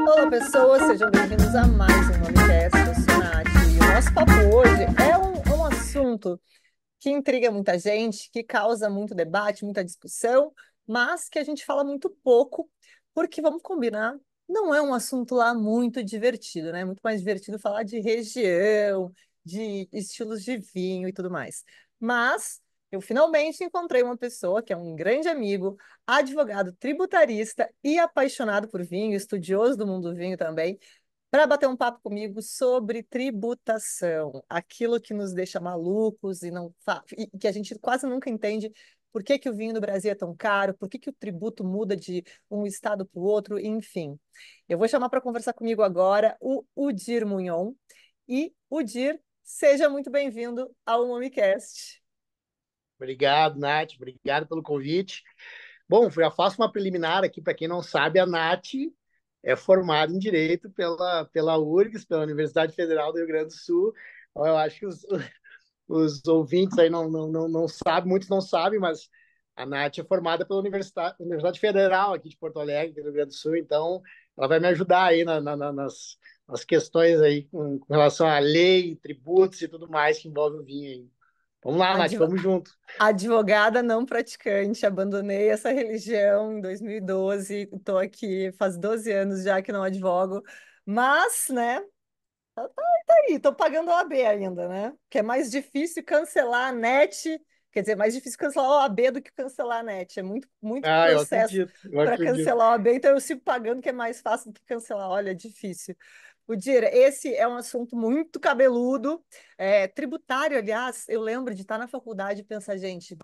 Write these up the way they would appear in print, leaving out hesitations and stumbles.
Olá, pessoas, sejam bem-vindos a mais um Momicast. Eu sou a Nath e o nosso papo hoje é um assunto que intriga muita gente, que causa muito debate, muita discussão, mas que a gente fala muito pouco, porque vamos combinar, não é um assunto lá muito divertido, né? Muito mais divertido falar de região, de estilos de vinho e tudo mais. Mas eu finalmente encontrei uma pessoa que é um grande amigo, advogado tributarista e apaixonado por vinho, estudioso do mundo do vinho também, para bater um papo comigo sobre tributação, aquilo que nos deixa malucos e não e que a gente quase nunca entende por que que o vinho no Brasil é tão caro, por que que o tributo muda de um estado para o outro, enfim. Eu vou chamar para conversar comigo agora o Udir Munhon. E, Udir, seja muito bem-vindo ao Momicast. Obrigado, Nath. Obrigado pelo convite. Bom, já faço uma preliminar aqui. Para quem não sabe, a Nath é formada em Direito pela URGS, pela Universidade Federal do Rio Grande do Sul. Então, eu acho que os ouvintes aí não sabem, muitos não sabem, mas a Nath é formada pela Universidade Federal aqui de Porto Alegre, do Rio Grande do Sul. Então, ela vai me ajudar aí nas questões aí com relação à lei, tributos e tudo mais que envolve o vinho aí. Vamos lá, Nath, Adv- vamos junto. Advogada não praticante, abandonei essa religião em 2012, estou aqui faz 12 anos já que não advogo, mas, né, tá aí, estou pagando a OAB ainda, né? Que é mais difícil cancelar a net, quer dizer, mais difícil cancelar a OAB do que cancelar a net, é muito Ah, eu processo acredito, eu para acredito. cancelar a OAB, então eu sigo pagando, que é mais fácil do que cancelar, olha, é difícil. O Dira, esse é um assunto muito cabeludo, tributário, aliás, eu lembro de estar na faculdade e pensar, gente,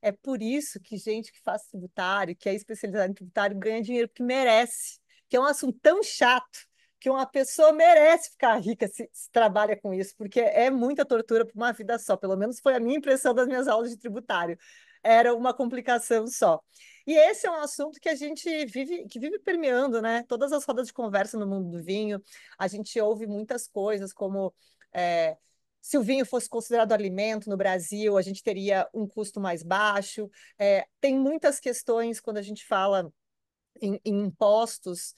é por isso que gente que faz tributário, que é especializada em tributário, ganha dinheiro porque merece, que é um assunto tão chato que uma pessoa merece ficar rica se trabalha com isso, porque é muita tortura por uma vida só. Pelo menos foi a minha impressão das minhas aulas de tributário. Era uma complicação só. E esse é um assunto que a gente vive, que vive permeando, né? Todas as rodas de conversa no mundo do vinho, a gente ouve muitas coisas como é, se o vinho fosse considerado alimento no Brasil, a gente teria um custo mais baixo. Tem muitas questões quando a gente fala em impostos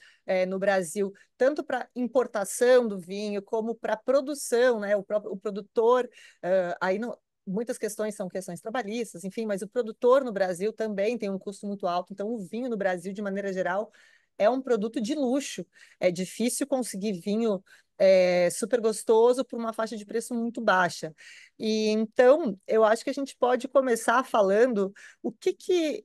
no Brasil, tanto para importação do vinho como para produção, né? O produtor, aí não, muitas questões são questões trabalhistas, enfim, mas o produtor no Brasil também tem um custo muito alto. Então, o vinho no Brasil, de maneira geral, é um produto de luxo. É difícil conseguir vinho super gostoso por uma faixa de preço muito baixa. E então, eu acho que a gente pode começar falando o que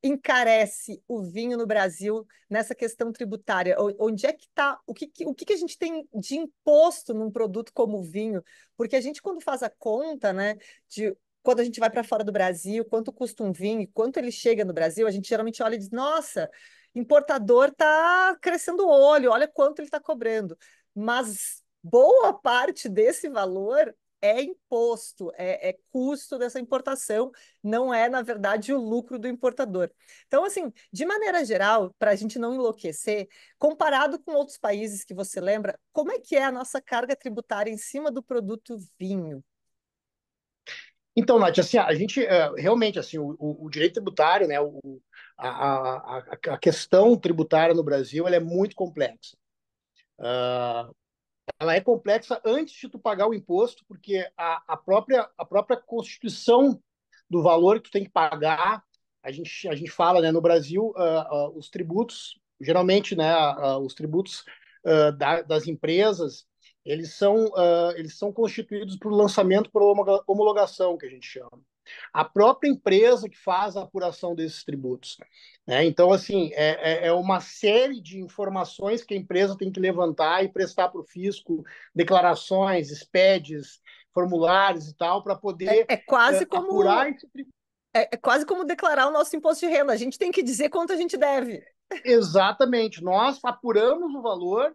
encarece o vinho no Brasil nessa questão tributária? Onde é que está? O que a gente tem de imposto num produto como o vinho? Porque a gente, quando faz a conta, né, de quando a gente vai para fora do Brasil, quanto custa um vinho, quanto ele chega no Brasil, a gente geralmente olha e diz: nossa, importador está crescendo o olho, olha quanto ele está cobrando. Mas boa parte desse valor é imposto, é custo dessa importação, não é, na verdade, o lucro do importador. Então, assim, de maneira geral, para a gente não enlouquecer, comparado com outros países que você lembra, como é que é a nossa carga tributária em cima do produto vinho? Então, Nath, assim, a gente realmente, assim, o direito tributário, né, a questão tributária no Brasil, ela é muito complexa. Ela é complexa antes de tu pagar o imposto, porque a própria constituição do valor que tu tem que pagar, a gente fala, né, no Brasil, os tributos, geralmente, né, os tributos das empresas, eles são constituídos por lançamento por homologação, que a gente chama. A própria empresa que faz a apuração desses tributos, né? Então, assim, é uma série de informações que a empresa tem que levantar e prestar para o fisco, declarações, SPEDs, formulários e tal, para É, poder é quase apurar como esse tributo. é quase como declarar o nosso imposto de renda. A gente tem que dizer quanto a gente deve. Exatamente. Nós apuramos o valor,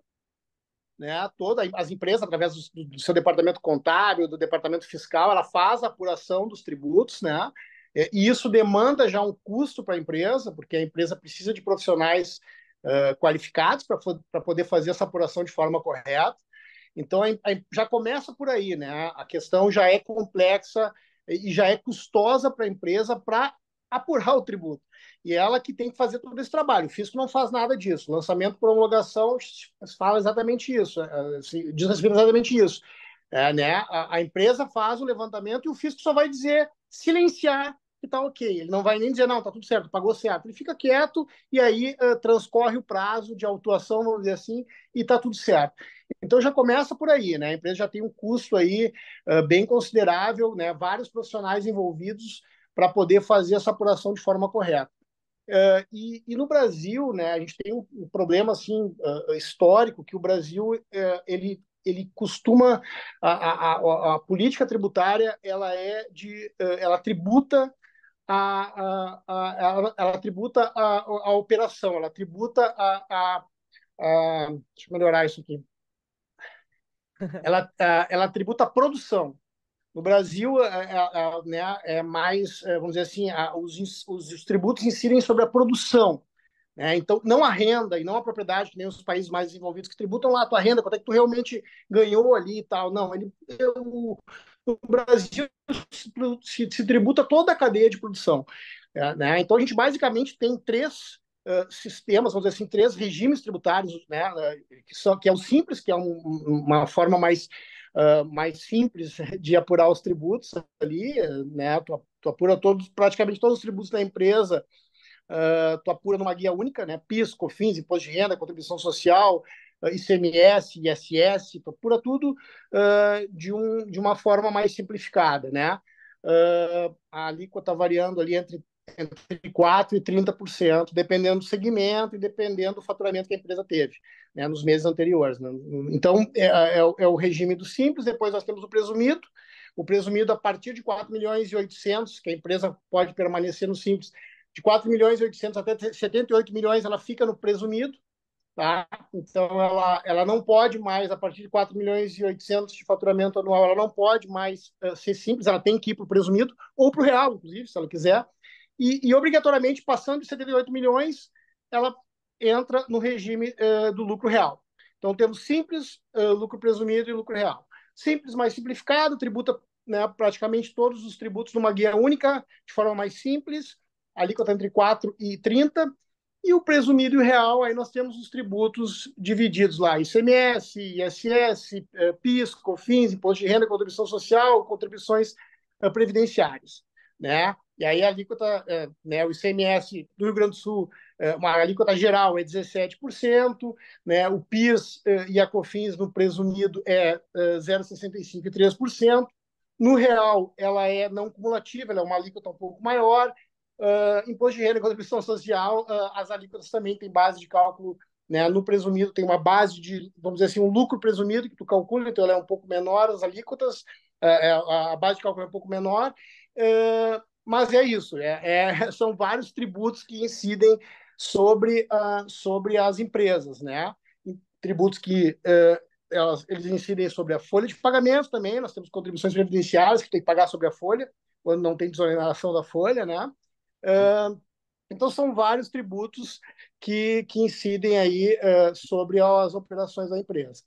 né? Todas as empresas, através do seu departamento contábil, do departamento fiscal, ela faz a apuração dos tributos, né? E isso demanda já um custo para a empresa, porque a empresa precisa de profissionais qualificados para poder fazer essa apuração de forma correta. Então, já começa por aí, né? A questão já é complexa e já é custosa para a empresa para apurar o tributo. E ela que tem que fazer todo esse trabalho. O fisco não faz nada disso. Lançamento por homologação fala exatamente isso, diz respeito exatamente isso. Né? A empresa faz o levantamento e o fisco só vai dizer, silenciar que está ok. Ele não vai nem dizer, não, está tudo certo, pagou certo. Ele fica quieto e aí transcorre o prazo de autuação, vamos dizer assim, e está tudo certo. Então já começa por aí, né? A empresa já tem um custo aí bem considerável, né? Vários profissionais envolvidos para poder fazer essa apuração de forma correta. E no Brasil, né, a gente tem um problema assim histórico que o Brasil ele costuma a política tributária ela tributa ela tributa a operação, ela tributa deixa eu melhorar isso aqui, ela tributa a produção. No Brasil, né, é mais, vamos dizer assim, os tributos incidem sobre a produção. Né? Então, não a renda e não a propriedade, que nem os países mais desenvolvidos que tributam lá a tua renda, quanto é que tu realmente ganhou ali e tal. Não, no Brasil se tributa toda a cadeia de produção. Né? Então, a gente basicamente tem três sistemas, vamos dizer assim, três regimes tributários, né? Que é o simples, que é uma forma mais simples de apurar os tributos ali, né? Tu apura praticamente todos os tributos da empresa, tu apura numa guia única, né? PIS, COFINS, Imposto de Renda, Contribuição Social, ICMS, ISS, tu apura tudo de uma forma mais simplificada, né? A alíquota variando ali entre 4% e 30%, dependendo do segmento e dependendo do faturamento que a empresa teve, né, nos meses anteriores. Né? Então, é o regime do simples, depois nós temos o presumido a partir de 4 milhões e 800, que a empresa pode permanecer no simples, de 4 milhões e 800 até 78 milhões, ela fica no presumido, tá? Então, ela não pode mais, a partir de 4 milhões e 800 de faturamento anual, ela não pode mais ser simples, ela tem que ir para o presumido, ou para o real, inclusive, se ela quiser, e obrigatoriamente, passando de 78 milhões, ela entra no regime do lucro real. Então, temos simples, lucro presumido e lucro real. Simples mais simplificado, tributa, né, praticamente todos os tributos numa guia única, de forma mais simples, alíquota entre 4 e 30, e o presumido e o real, aí nós temos os tributos divididos lá, ICMS, ISS, PIS, COFINS, Imposto de Renda, Contribuição Social, contribuições previdenciárias, né? E aí a alíquota, né, o ICMS do Rio Grande do Sul, uma alíquota geral é 17%, né, o PIS e a COFINS no presumido é 0,65% e 3%. No real, ela é não cumulativa, ela é uma alíquota um pouco maior. Imposto de renda e contribuição social, as alíquotas também têm base de cálculo, né, no presumido tem uma base de, vamos dizer assim, um lucro presumido que tu calcula, então ela é um pouco menor, as alíquotas, a base de cálculo é um pouco menor, mas é isso, são vários tributos que incidem sobre as empresas, né? Tributos que eles incidem sobre a folha de pagamento também, nós temos contribuições previdenciárias que tem que pagar sobre a folha, quando não tem desoneração da folha, né? Então, são vários tributos que incidem aí sobre as operações da empresa.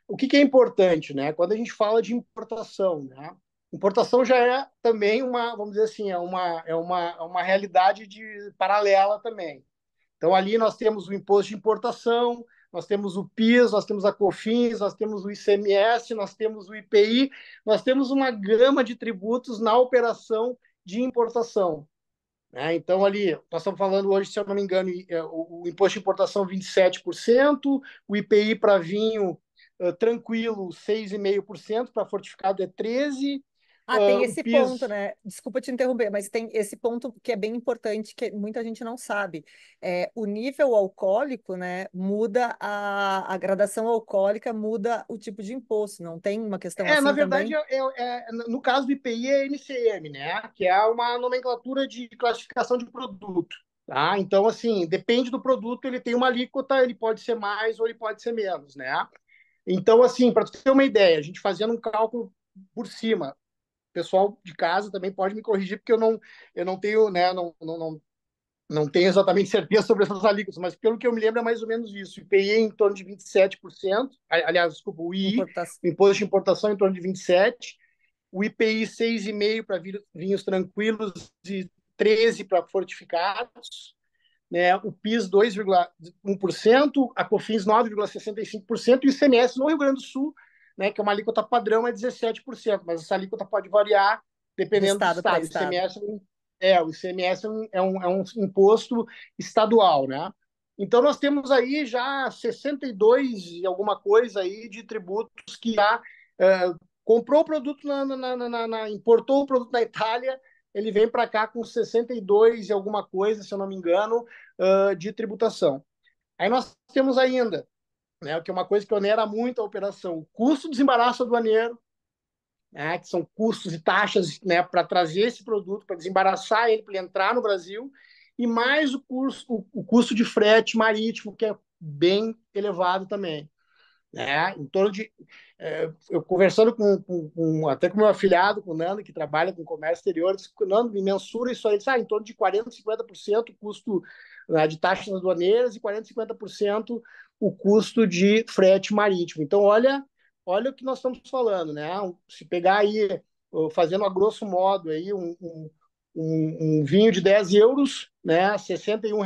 O que é importante, né? Quando a gente fala de importação, né? Importação já é também vamos dizer assim, uma realidade paralela também. Então, ali nós temos o imposto de importação, nós temos o PIS, nós temos a COFINS, nós temos o ICMS, nós temos o IPI, nós temos uma gama de tributos na operação de importação. Né? Então, ali, nós estamos falando hoje, se eu não me engano, o imposto de importação 27%, o IPI para vinho tranquilo 6,5%, para fortificado é 13%, Ah, tem o esse ponto, PIS. né? Desculpa te interromper, mas tem esse ponto que é bem importante, que muita gente não sabe. O nível alcoólico, né, muda a gradação alcoólica, muda o tipo de imposto. Não tem uma questão Na assim verdade, também? no caso do IPI é NCM, né? Que é uma nomenclatura de classificação de produto. Tá? Então, assim, depende do produto, ele tem uma alíquota, ele pode ser mais ou ele pode ser menos, né? Então, assim, para tu ter uma ideia, a gente fazendo um cálculo por cima, o pessoal de casa também pode me corrigir, porque eu não tenho, né, não tenho exatamente certeza sobre essas alíquotas, mas pelo que eu me lembro é mais ou menos isso. O IPI é em torno de 27%, aliás, desculpa, o II, Importação. o Imposto de Importação, em torno de 27%, o IPI 6,5% para vinhos tranquilos e 13% para fortificados, né? O PIS 2,1%, a COFINS 9,65% e o ICMS no Rio Grande do Sul, né, que é uma alíquota padrão, é 17%, mas essa alíquota pode variar De dependendo do estado para estado. estado. O ICMS é um imposto estadual, né? Então nós temos aí já 62 e alguma coisa aí de tributos que já comprou o produto importou o produto na Itália, ele vem para cá com 62 e alguma coisa, se eu não me engano, de tributação. Aí nós temos ainda, né, que é uma coisa que onera muito a operação, o custo de desembaraço aduaneiro, né, que são custos e taxas, né, para trazer esse produto, para desembaraçar ele, para ele entrar no Brasil, e mais o custo de frete marítimo, que é bem elevado também. Né? Em torno de. Eu conversando até com o meu afilhado, com o Nando, que trabalha com comércio exterior, disse, Nando, me mensura isso aí, em torno de 40%, 50% o custo, né, de taxas aduaneiras e 40%, 50% o custo de frete marítimo. Então, olha o que nós estamos falando, né? Se pegar aí, fazendo a grosso modo, aí, um vinho de 10 euros, né? R$ 61,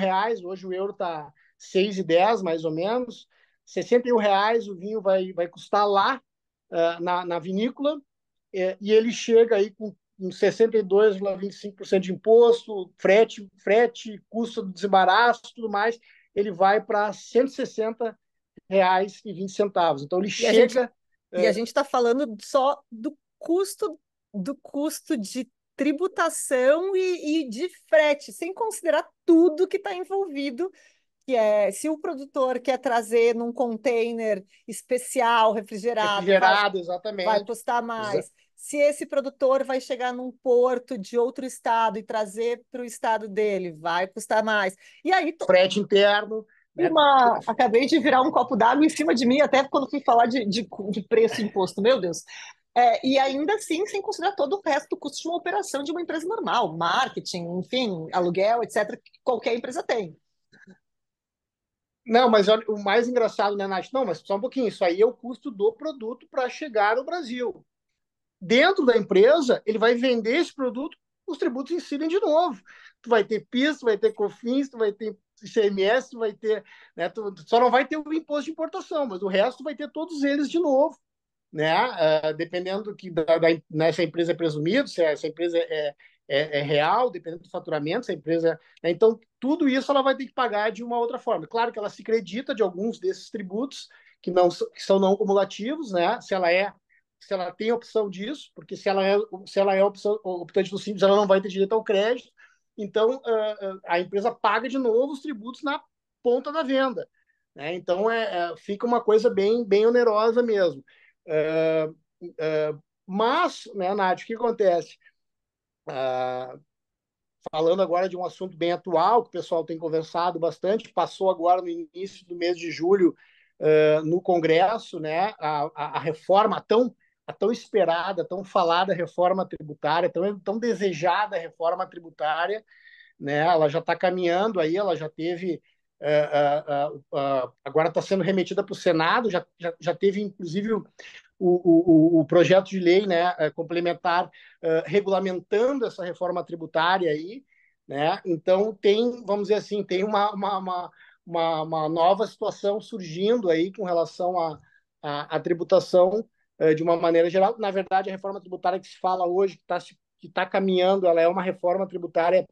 hoje o euro está 6,10 mais ou menos. R$ 61 o vinho vai custar lá na vinícola, e ele chega aí com 62,25% de imposto, frete, custo do desembaraço, tudo mais, ele vai para R$ 160,20. Então ele E a gente chega. e a uh, gente está falando só do custo de tributação e de frete, sem considerar tudo que está envolvido, que é se o produtor quer trazer num container especial, refrigerado, refrigerado, vai exatamente. custar mais. Se esse produtor vai chegar num porto de outro estado e trazer para o estado dele, vai custar mais. E aí, Frete interno, né? acabei de virar um copo d'água em cima de mim, até quando fui falar de preço e imposto, meu Deus. E ainda assim, sem considerar todo o resto do custo de uma operação de uma empresa normal, marketing, enfim, aluguel, etc., que qualquer empresa tem. Não, mas olha, o mais engraçado, né, Nath? Não, mas só um pouquinho. Isso aí é o custo do produto para chegar no Brasil. Dentro da empresa, ele vai vender esse produto, os tributos incidem de novo. Tu vai ter PIS, tu vai ter COFINS, tu vai ter ICMS, tu vai ter, né, tu só não vai ter o imposto de importação, mas o resto vai ter todos eles de novo, né? Dependendo do que né, se a empresa é presumida, se essa empresa é real, dependendo do faturamento, se a empresa. Né, então, tudo isso ela vai ter que pagar de uma outra forma. Claro que ela se acredita de alguns desses tributos que são não cumulativos, né? Se ela tem opção disso, porque se ela é optante do Simples, ela não vai ter direito ao crédito. Então, a empresa paga de novo os tributos na ponta da venda. Né? Então, fica uma coisa bem, bem onerosa mesmo. Uh, mas, né, Nath, o que acontece? Uh, Falando agora de um assunto bem atual, que o pessoal tem conversado bastante, passou agora no início do mês de julho no Congresso, né, a reforma a tão esperada, tão falada reforma tributária, tão desejada reforma tributária, né, ela já está caminhando aí, ela já teve, agora está sendo remetida para o Senado, já teve inclusive o projeto de lei, né, complementar, regulamentando essa reforma tributária aí, né? Então tem, vamos dizer assim, tem uma nova situação surgindo aí com relação à tributação, de uma maneira geral. Na verdade, a reforma tributária que se fala hoje, que tá caminhando, ela é uma reforma tributária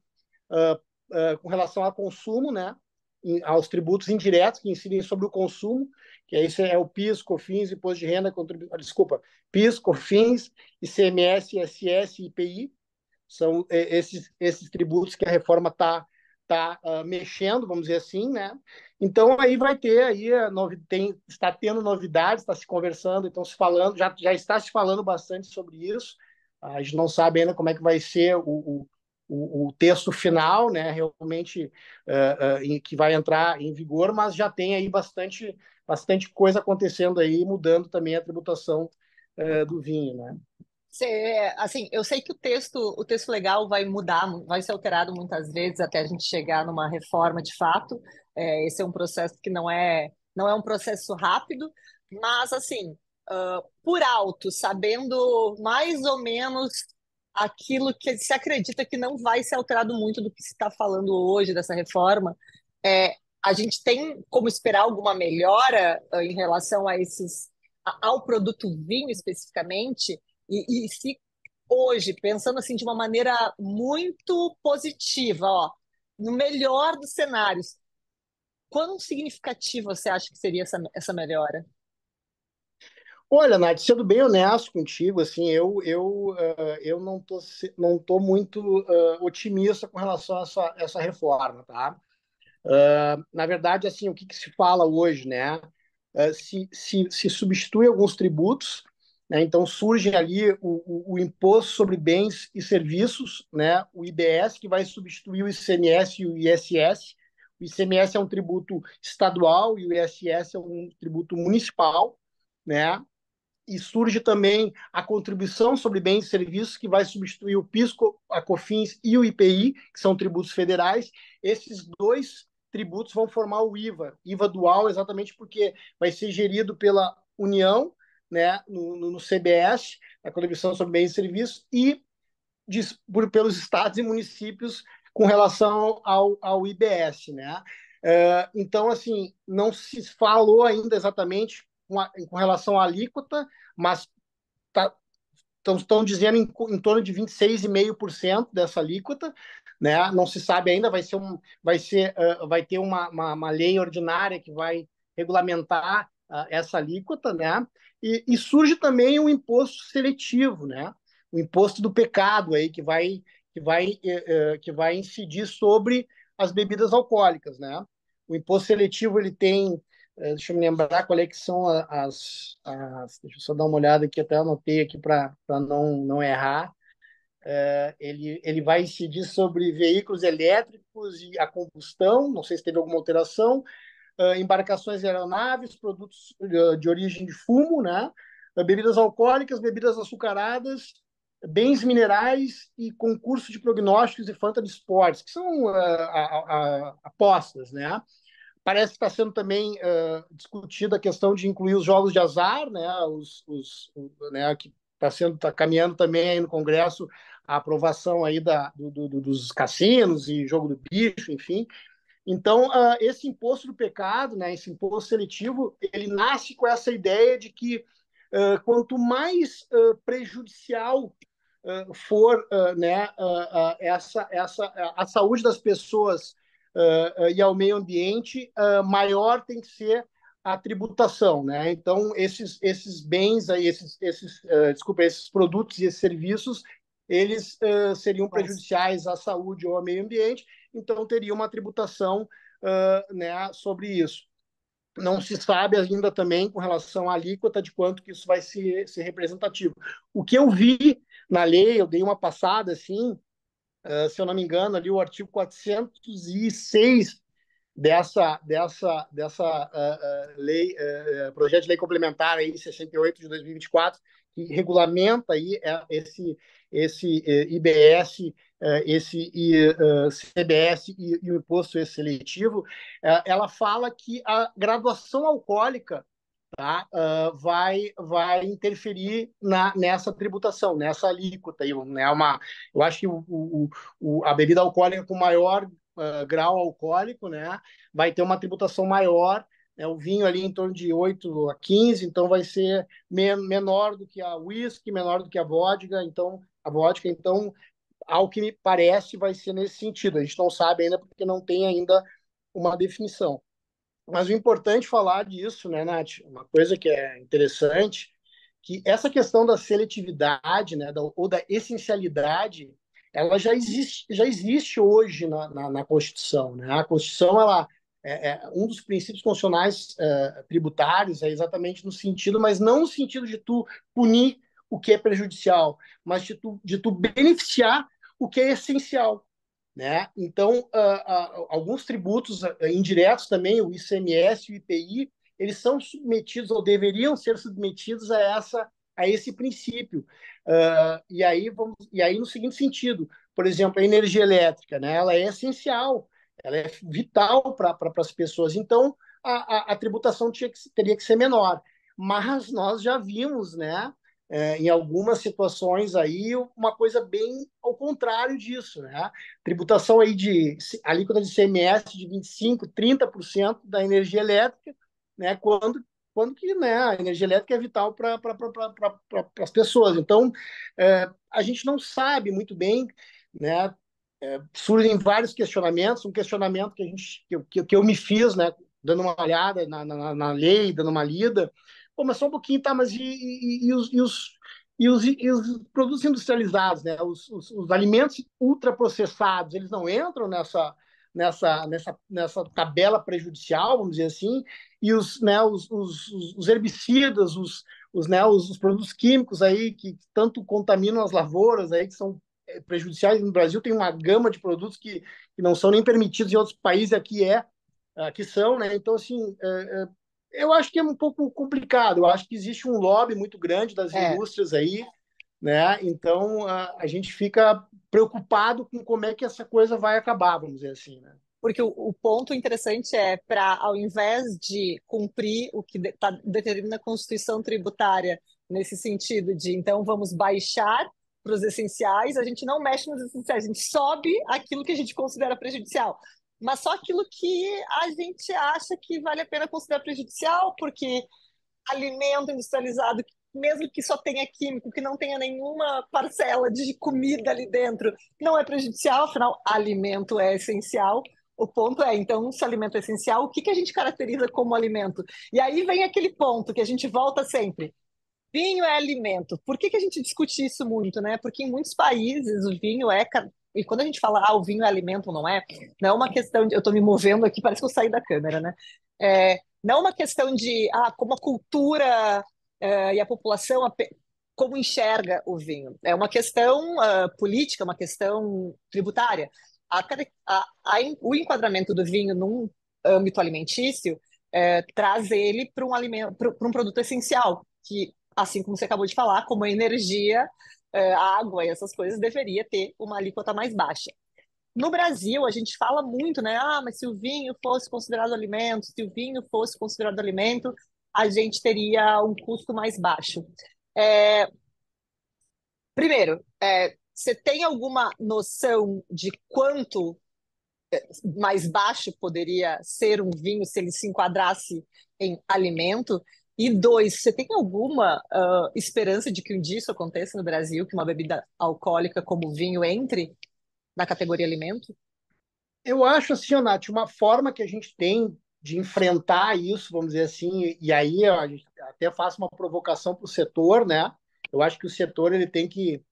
com relação ao consumo, né? Aos tributos indiretos que incidem sobre o consumo, que esse é o PIS, COFINS, Imposto de Renda, desculpa, PIS, COFINS, ICMS, ISS e IPI, são esses tributos que a reforma tá mexendo, vamos dizer assim, né? Então aí vai ter aí está tendo novidades, está se conversando, estão se falando, já está se falando bastante sobre isso. A gente não sabe ainda como é que vai ser o texto final, né? Realmente que vai entrar em vigor, mas já tem aí bastante coisa acontecendo aí, mudando também a tributação do vinho, né? Assim, eu sei que o texto legal vai mudar, vai ser alterado muitas vezes até a gente chegar numa reforma de fato. Esse é um processo que não é um processo rápido, mas assim, por alto, sabendo mais ou menos aquilo que se acredita que não vai ser alterado muito do que se está falando hoje dessa reforma. É, a gente tem como esperar alguma melhora em relação a ao produto vinho especificamente? E se hoje, pensando assim de uma maneira muito positiva, ó, no melhor dos cenários, quão significativa você acha que seria essa melhora? Olha, Nath, sendo bem honesto contigo, assim, eu não tô muito otimista com relação a essa reforma, tá? Na verdade, assim, o que que se fala hoje, né? Se substitui alguns tributos, né? Então surge ali o Imposto sobre Bens e Serviços, né? O IBS, que vai substituir o ICMS e o ISS. O ICMS é um tributo estadual e o ISS é um tributo municipal, né? E surge também a contribuição sobre bens e serviços, que vai substituir o PIS, a COFINS e o IPI, que são tributos federais. Esses dois tributos vão formar o IVA, IVA dual, exatamente porque vai ser gerido pela União, né, no CBS, a contribuição sobre bens e serviços, e pelos estados e municípios com relação ao IBS, né? Então, assim, não se falou ainda exatamente com relação à alíquota, mas tá, estão dizendo em torno de 26,5% dessa alíquota, né? Não se sabe ainda, vai ter uma lei ordinária que vai regulamentar essa alíquota, né? E surge também o imposto seletivo, né? O imposto do pecado aí que vai incidir sobre as bebidas alcoólicas, né? O imposto seletivo ele tem deixa eu me lembrar qual é que são deixa eu só dar uma olhada aqui, até anotei aqui para não errar. Ele vai incidir sobre veículos elétricos e a combustão, não sei se teve alguma alteração, embarcações e aeronaves, produtos de origem de fumo, né? Bebidas alcoólicas, bebidas açucaradas, bens minerais e concurso de prognósticos e fantasy sports, que são apostas, né? Parece que está sendo também discutida a questão de incluir os jogos de azar, né, né, que tá caminhando também aí no Congresso a aprovação aí dos cassinos e jogo do bicho, enfim. Então, esse imposto do pecado, né, esse imposto seletivo, ele nasce com essa ideia de que quanto mais prejudicial for né, a saúde das pessoas e ao meio ambiente, maior tem que ser a tributação, né? Então esses bens aí, desculpa, esses produtos e esses serviços, eles seriam Nossa. prejudiciais à saúde ou ao meio ambiente, então teria uma tributação né, sobre isso. Não se sabe ainda também com relação à alíquota de quanto que isso vai ser representativo. O que eu vi na lei, eu dei uma passada assim, se eu não me engano, ali o artigo 406 dessa lei, projeto de lei complementar aí 68 de 2024, que regulamenta aí esse IBS, esse CBS e o imposto seletivo, ela fala que a graduação alcoólica, tá, vai interferir nessa tributação, nessa alíquota. Né, eu acho que a bebida alcoólica com maior grau alcoólico, né, vai ter uma tributação maior, né, o vinho ali em torno de 8 a 15, então vai ser menor do que a whisky, menor do que a vodka, então, ao que me parece, vai ser nesse sentido. A gente não sabe ainda porque não tem ainda uma definição. Mas o importante falar disso, né, Nath? Uma coisa que é interessante, que essa questão da seletividade, né, ou da essencialidade, ela já existe hoje na Constituição, né? A Constituição, ela um dos princípios constitucionais tributários é exatamente no sentido, mas não no sentido de tu punir o que é prejudicial, mas de tu beneficiar o que é essencial, né? Então, alguns tributos indiretos também, o ICMS e o IPI, eles são submetidos ou deveriam ser submetidos a esse princípio. E aí no seguinte sentido, por exemplo, a energia elétrica, né? Ela é essencial, ela é vital para as pessoas. Então, a tributação teria que ser menor. Mas nós já vimos, né? em algumas situações aí uma coisa bem ao contrário disso, né? Tributação aí de alíquota de CMS de 25, 30% da energia elétrica, né? Quando que, né, a energia elétrica é vital para as pessoas. Então, a gente não sabe muito bem, né? Surgem vários questionamentos. Um questionamento que eu me fiz, né? Dando uma olhada na lei, dando uma lida. Pô, mas só um pouquinho, tá? Mas e os produtos industrializados, né? Os alimentos ultraprocessados, eles não entram nessa tabela prejudicial, vamos dizer assim, e os herbicidas, os produtos químicos aí que tanto contaminam as lavouras aí, que são prejudiciais no Brasil, tem uma gama de produtos que não são nem permitidos em outros países, aqui são, né? Então, assim, eu acho que é um pouco complicado. Eu acho que existe um lobby muito grande das É, indústrias aí, né? Então, a gente fica preocupado com como é que essa coisa vai acabar, vamos dizer assim, né? porque o ponto interessante é para, ao invés de cumprir o que determina a Constituição tributária, nesse sentido de, então, vamos baixar para os essenciais, a gente não mexe nos essenciais, a gente sobe aquilo que a gente considera prejudicial. Mas só aquilo que a gente acha que vale a pena considerar prejudicial, porque alimento industrializado, mesmo que só tenha químico, que não tenha nenhuma parcela de comida ali dentro, não é prejudicial, afinal, alimento é essencial. O ponto é, então, se alimento é essencial, o que que a gente caracteriza como alimento? E aí vem aquele ponto que a gente volta sempre. Vinho é alimento. Por que que a gente discute isso muito, né? Porque em muitos países o vinho é. E quando a gente fala, o vinho é alimento, não é uma questão de. Eu estou me movendo aqui, parece que eu saí da câmera, né? Não é uma questão de como a cultura e a população como enxerga o vinho. É uma questão política, uma questão tributária. O enquadramento do vinho num âmbito alimentício traz ele para um alimento, para um produto essencial, que assim como você acabou de falar, como a energia, a água e essas coisas, deveria ter uma alíquota mais baixa. No Brasil, a gente fala muito, né? Mas se o vinho fosse considerado alimento, se o vinho fosse considerado alimento, a gente teria um custo mais baixo. É, Primeiro, você tem alguma noção de quanto mais baixo poderia ser um vinho se ele se enquadrasse em alimento? E dois, você tem alguma esperança de que um dia isso aconteça no Brasil, que uma bebida alcoólica como o vinho entre na categoria alimento? Eu acho assim, Nath, uma forma que a gente tem de enfrentar isso, vamos dizer assim, e aí a gente até faço uma provocação para o setor, né? Eu acho que o setor ele tem que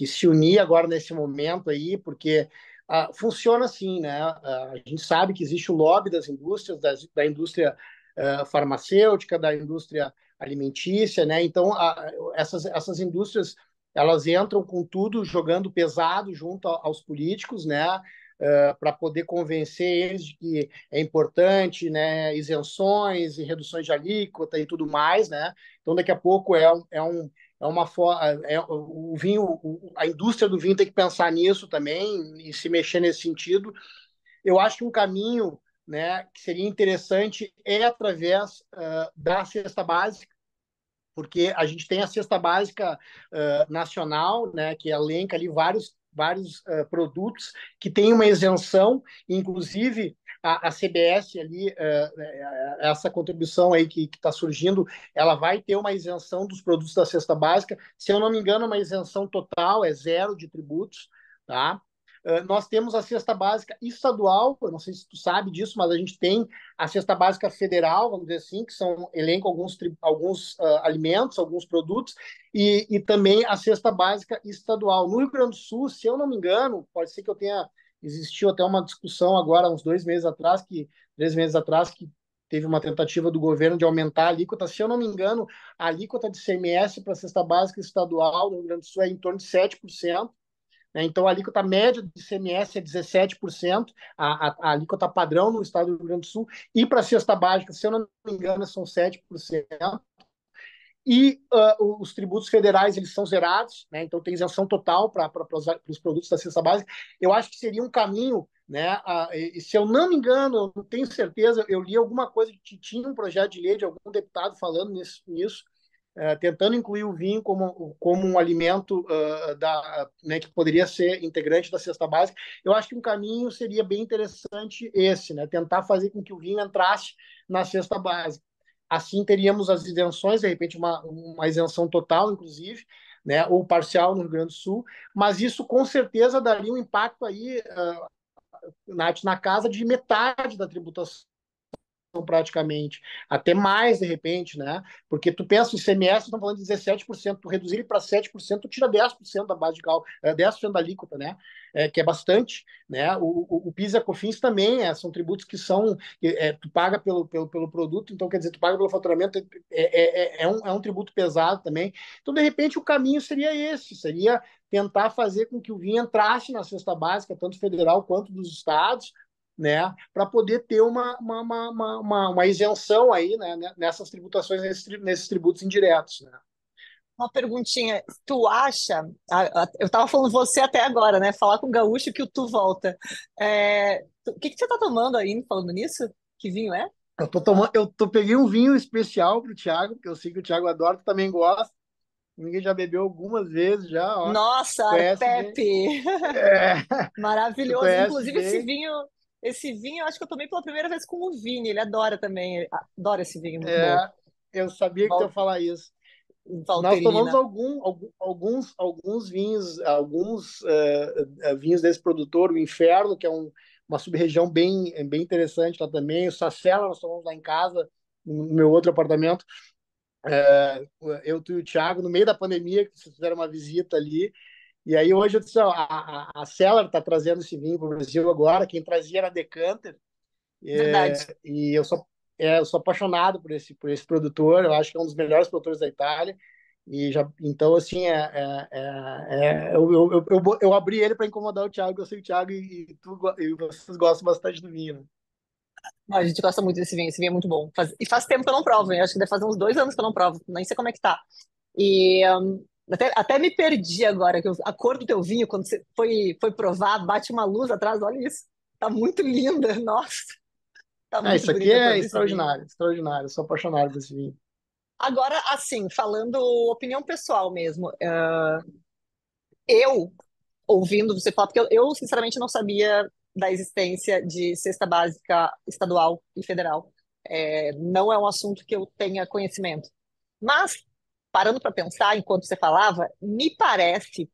se unir agora nesse momento aí, porque funciona assim, né? A gente sabe que existe o lobby das indústrias, da indústria farmacêutica, da indústria alimentícia, né? Então, essas indústrias elas entram com tudo jogando pesado junto aos políticos, né? Para poder convencer eles de que é importante, né? Isenções e reduções de alíquota e tudo mais, né? Então, daqui a pouco é uma o vinho, a indústria do vinho tem que pensar nisso também e se mexer nesse sentido. Eu acho que um caminho, né, que seria interessante é através da cesta básica, porque a gente tem a cesta básica nacional, né, que elenca ali vários produtos que têm uma isenção, inclusive a CBS ali, essa contribuição aí que está surgindo, ela vai ter uma isenção dos produtos da cesta básica, se eu não me engano, uma isenção total, é zero de tributos, tá? Nós temos a cesta básica estadual, eu não sei se tu sabe disso, mas a gente tem a cesta básica federal, vamos dizer assim, que são elenco alguns alimentos, alguns produtos, e também a cesta básica estadual. No Rio Grande do Sul, se eu não me engano, pode ser que existiu até uma discussão agora, uns 2 meses atrás, 3 meses atrás, que teve uma tentativa do governo de aumentar a alíquota. Se eu não me engano, a alíquota de CMS para a cesta básica estadual no Rio Grande do Sul é em torno de 7%. Né? Então, a alíquota média do ICMS é 17%, a alíquota padrão no estado do Rio Grande do Sul, e para a cesta básica, se eu não me engano, são 7%. E os tributos federais eles são zerados, né? Então tem isenção total para os produtos da cesta básica. Eu acho que seria um caminho, né? E se eu não me engano, eu não tenho certeza, eu li alguma coisa que tinha um projeto de lei de algum deputado falando nisso, tentando incluir o vinho como um alimento né, que poderia ser integrante da cesta básica. Eu acho que um caminho seria bem interessante esse, né, tentar fazer com que o vinho entrasse na cesta básica. Assim teríamos as isenções, de repente uma isenção total, inclusive, né, ou parcial no Rio Grande do Sul, mas isso com certeza daria um impacto aí, Nath, na casa de metade da tributação praticamente, até mais de repente, né? Porque tu pensa em ICMS, estão falando de 17%, tu reduzir ele para 7%, tu tira 10% da base de cálculo, 10% da alíquota, né? Que é bastante, né? O PIS e a COFINS também são tributos que são, tu paga pelo produto, então quer dizer, tu paga pelo faturamento, é um tributo pesado também. Então, de repente, o caminho seria esse, seria tentar fazer com que o vinho entrasse na cesta básica, tanto federal quanto dos estados, né, para poder ter uma isenção aí, né, nessas tributações, nesses tributos indiretos, né? Uma perguntinha, tu acha, eu estava falando você até agora, né? Falar com o gaúcho que o tu volta. O que que você tá tomando aí, falando nisso? Que vinho é? Peguei um vinho especial para o Thiago, porque eu sei que o Thiago adora, tu também gosta. Ninguém já bebeu algumas vezes já, ó. Nossa, Conhece bem. Arpepe! É, tu Maravilhoso. conhece Inclusive, bem. esse vinho eu acho que eu tomei pela primeira vez com o Vini. Ele adora também. Ele adora esse vinho, muito bom. É, eu sabia que tu ia Val- falar isso. Nós tomamos Valtellina. alguns vinhos, vinhos desse produtor, o Inferno, que é uma sub-região bem interessante lá também. O Sacela, nós tomamos lá em casa, no meu outro apartamento. Eu, tu e o Thiago, no meio da pandemia, que vocês fizeram uma visita ali. E aí hoje eu disse, ó, a Cellar está trazendo esse vinho para o Brasil agora. Quem trazia era a Decanter. Verdade. E eu sou apaixonado por esse produtor. Eu acho que é um dos melhores produtores da Itália. E já, então, assim, eu abri ele para incomodar o Thiago. Eu sei o Thiago e vocês gostam bastante do vinho, né? Não, a gente gosta muito desse vinho. Esse vinho é muito bom. E faz tempo que eu não provo, hein? Acho que deve fazer uns 2 anos que eu não provo. Nem sei como é que tá. E até me perdi agora, a cor do teu vinho, quando você foi provar, bate uma luz atrás, olha isso. Tá muito linda. Nossa, tá muito Isso aqui bonita a cor é desse vinho. extraordinário, extraordinário. Eu sou apaixonado por esse vinho. Agora, assim, falando opinião pessoal mesmo, eu, ouvindo você falar, porque eu, sinceramente não sabia da existência de cesta básica estadual e federal. Não é um assunto que eu tenha conhecimento. Mas, parando para pensar, enquanto você falava, me parece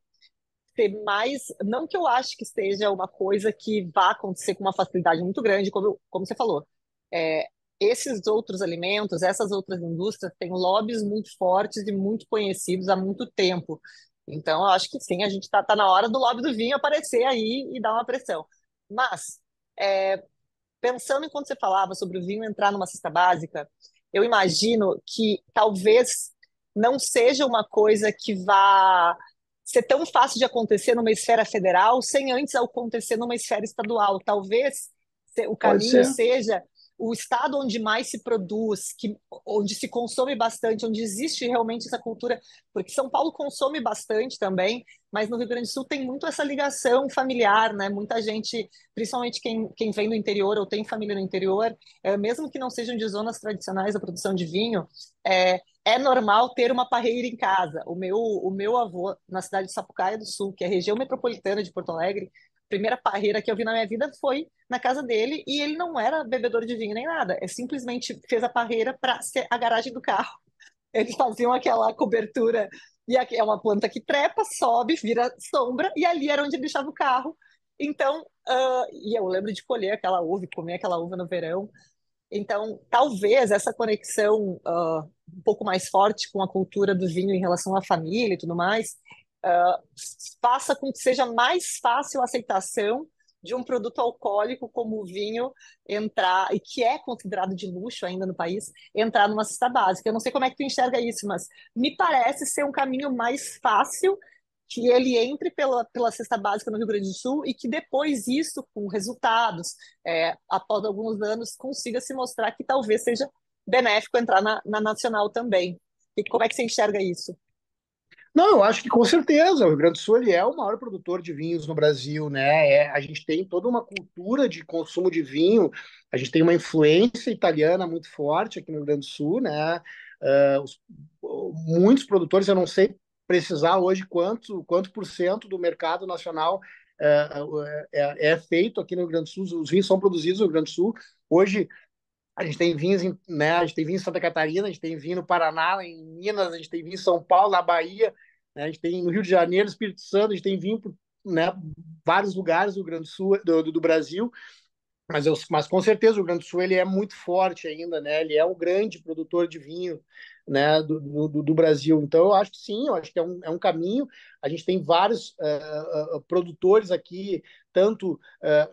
ser mais. Não que eu acho que seja uma coisa que vá acontecer com uma facilidade muito grande, como você falou. É, esses outros alimentos, essas outras indústrias têm lobbies muito fortes e muito conhecidos há muito tempo. Então, eu acho que sim, a gente tá na hora do lobby do vinho aparecer aí e dar uma pressão. Mas, é, pensando enquanto você falava sobre o vinho entrar numa cesta básica, eu imagino que talvez não seja uma coisa que vá ser tão fácil de acontecer numa esfera federal sem antes acontecer numa esfera estadual. Talvez o Pode caminho ser. seja o estado onde mais se produz, onde se consome bastante, onde existe realmente essa cultura, porque São Paulo consome bastante também, mas no Rio Grande do Sul tem muito essa ligação familiar, né? Muita gente, principalmente quem vem do interior ou tem família no interior, mesmo que não sejam de zonas tradicionais da produção de vinho, é normal ter uma parreira em casa. O meu avô, na cidade de Sapucaia do Sul, que é a região metropolitana de Porto Alegre, a primeira parreira que eu vi na minha vida foi na casa dele e ele não era bebedor de vinho nem nada. Simplesmente fez a parreira para ser a garagem do carro. Eles faziam aquela cobertura e é uma planta que trepa, sobe, vira sombra e ali era onde ele deixava o carro. Então, e eu lembro de colher aquela uva e comer aquela uva no verão. Então, talvez essa conexão um pouco mais forte com a cultura do vinho em relação à família e tudo mais, faça com que seja mais fácil a aceitação de um produto alcoólico como o vinho entrar, e que é considerado de luxo ainda no país, entrar numa cesta básica. Eu não sei como é que tu enxerga isso, mas me parece ser um caminho mais fácil que ele entre pela cesta básica no Rio Grande do Sul e que depois isso, com resultados, após alguns anos, consiga se mostrar que talvez seja benéfico entrar na nacional também. E como é que você enxerga isso? Não, eu acho que com certeza. O Rio Grande do Sul ele é o maior produtor de vinhos no Brasil, né? A gente tem toda uma cultura de consumo de vinho, a gente tem uma influência italiana muito forte aqui no Rio Grande do Sul, né? os, muitos produtores, eu não sei precisar hoje quanto por cento do mercado nacional é feito aqui no Rio Grande do Sul, os vinhos são produzidos no Rio Grande do Sul. Hoje a gente tem vinhos, né? A gente tem vinho em Santa Catarina, a gente tem vinho no Paraná, em Minas, a gente tem vinho em São Paulo, na Bahia, né? A gente tem no Rio de Janeiro, Espírito Santo, a gente tem vinho por, né, vários lugares do Rio Grande do Sul, do Brasil. Mas com certeza o Rio Grande do Sul ele é muito forte ainda, né? Ele é o grande produtor de vinho, né, do Brasil. Então eu acho que sim, eu acho que é um caminho. A gente tem vários produtores aqui, tanto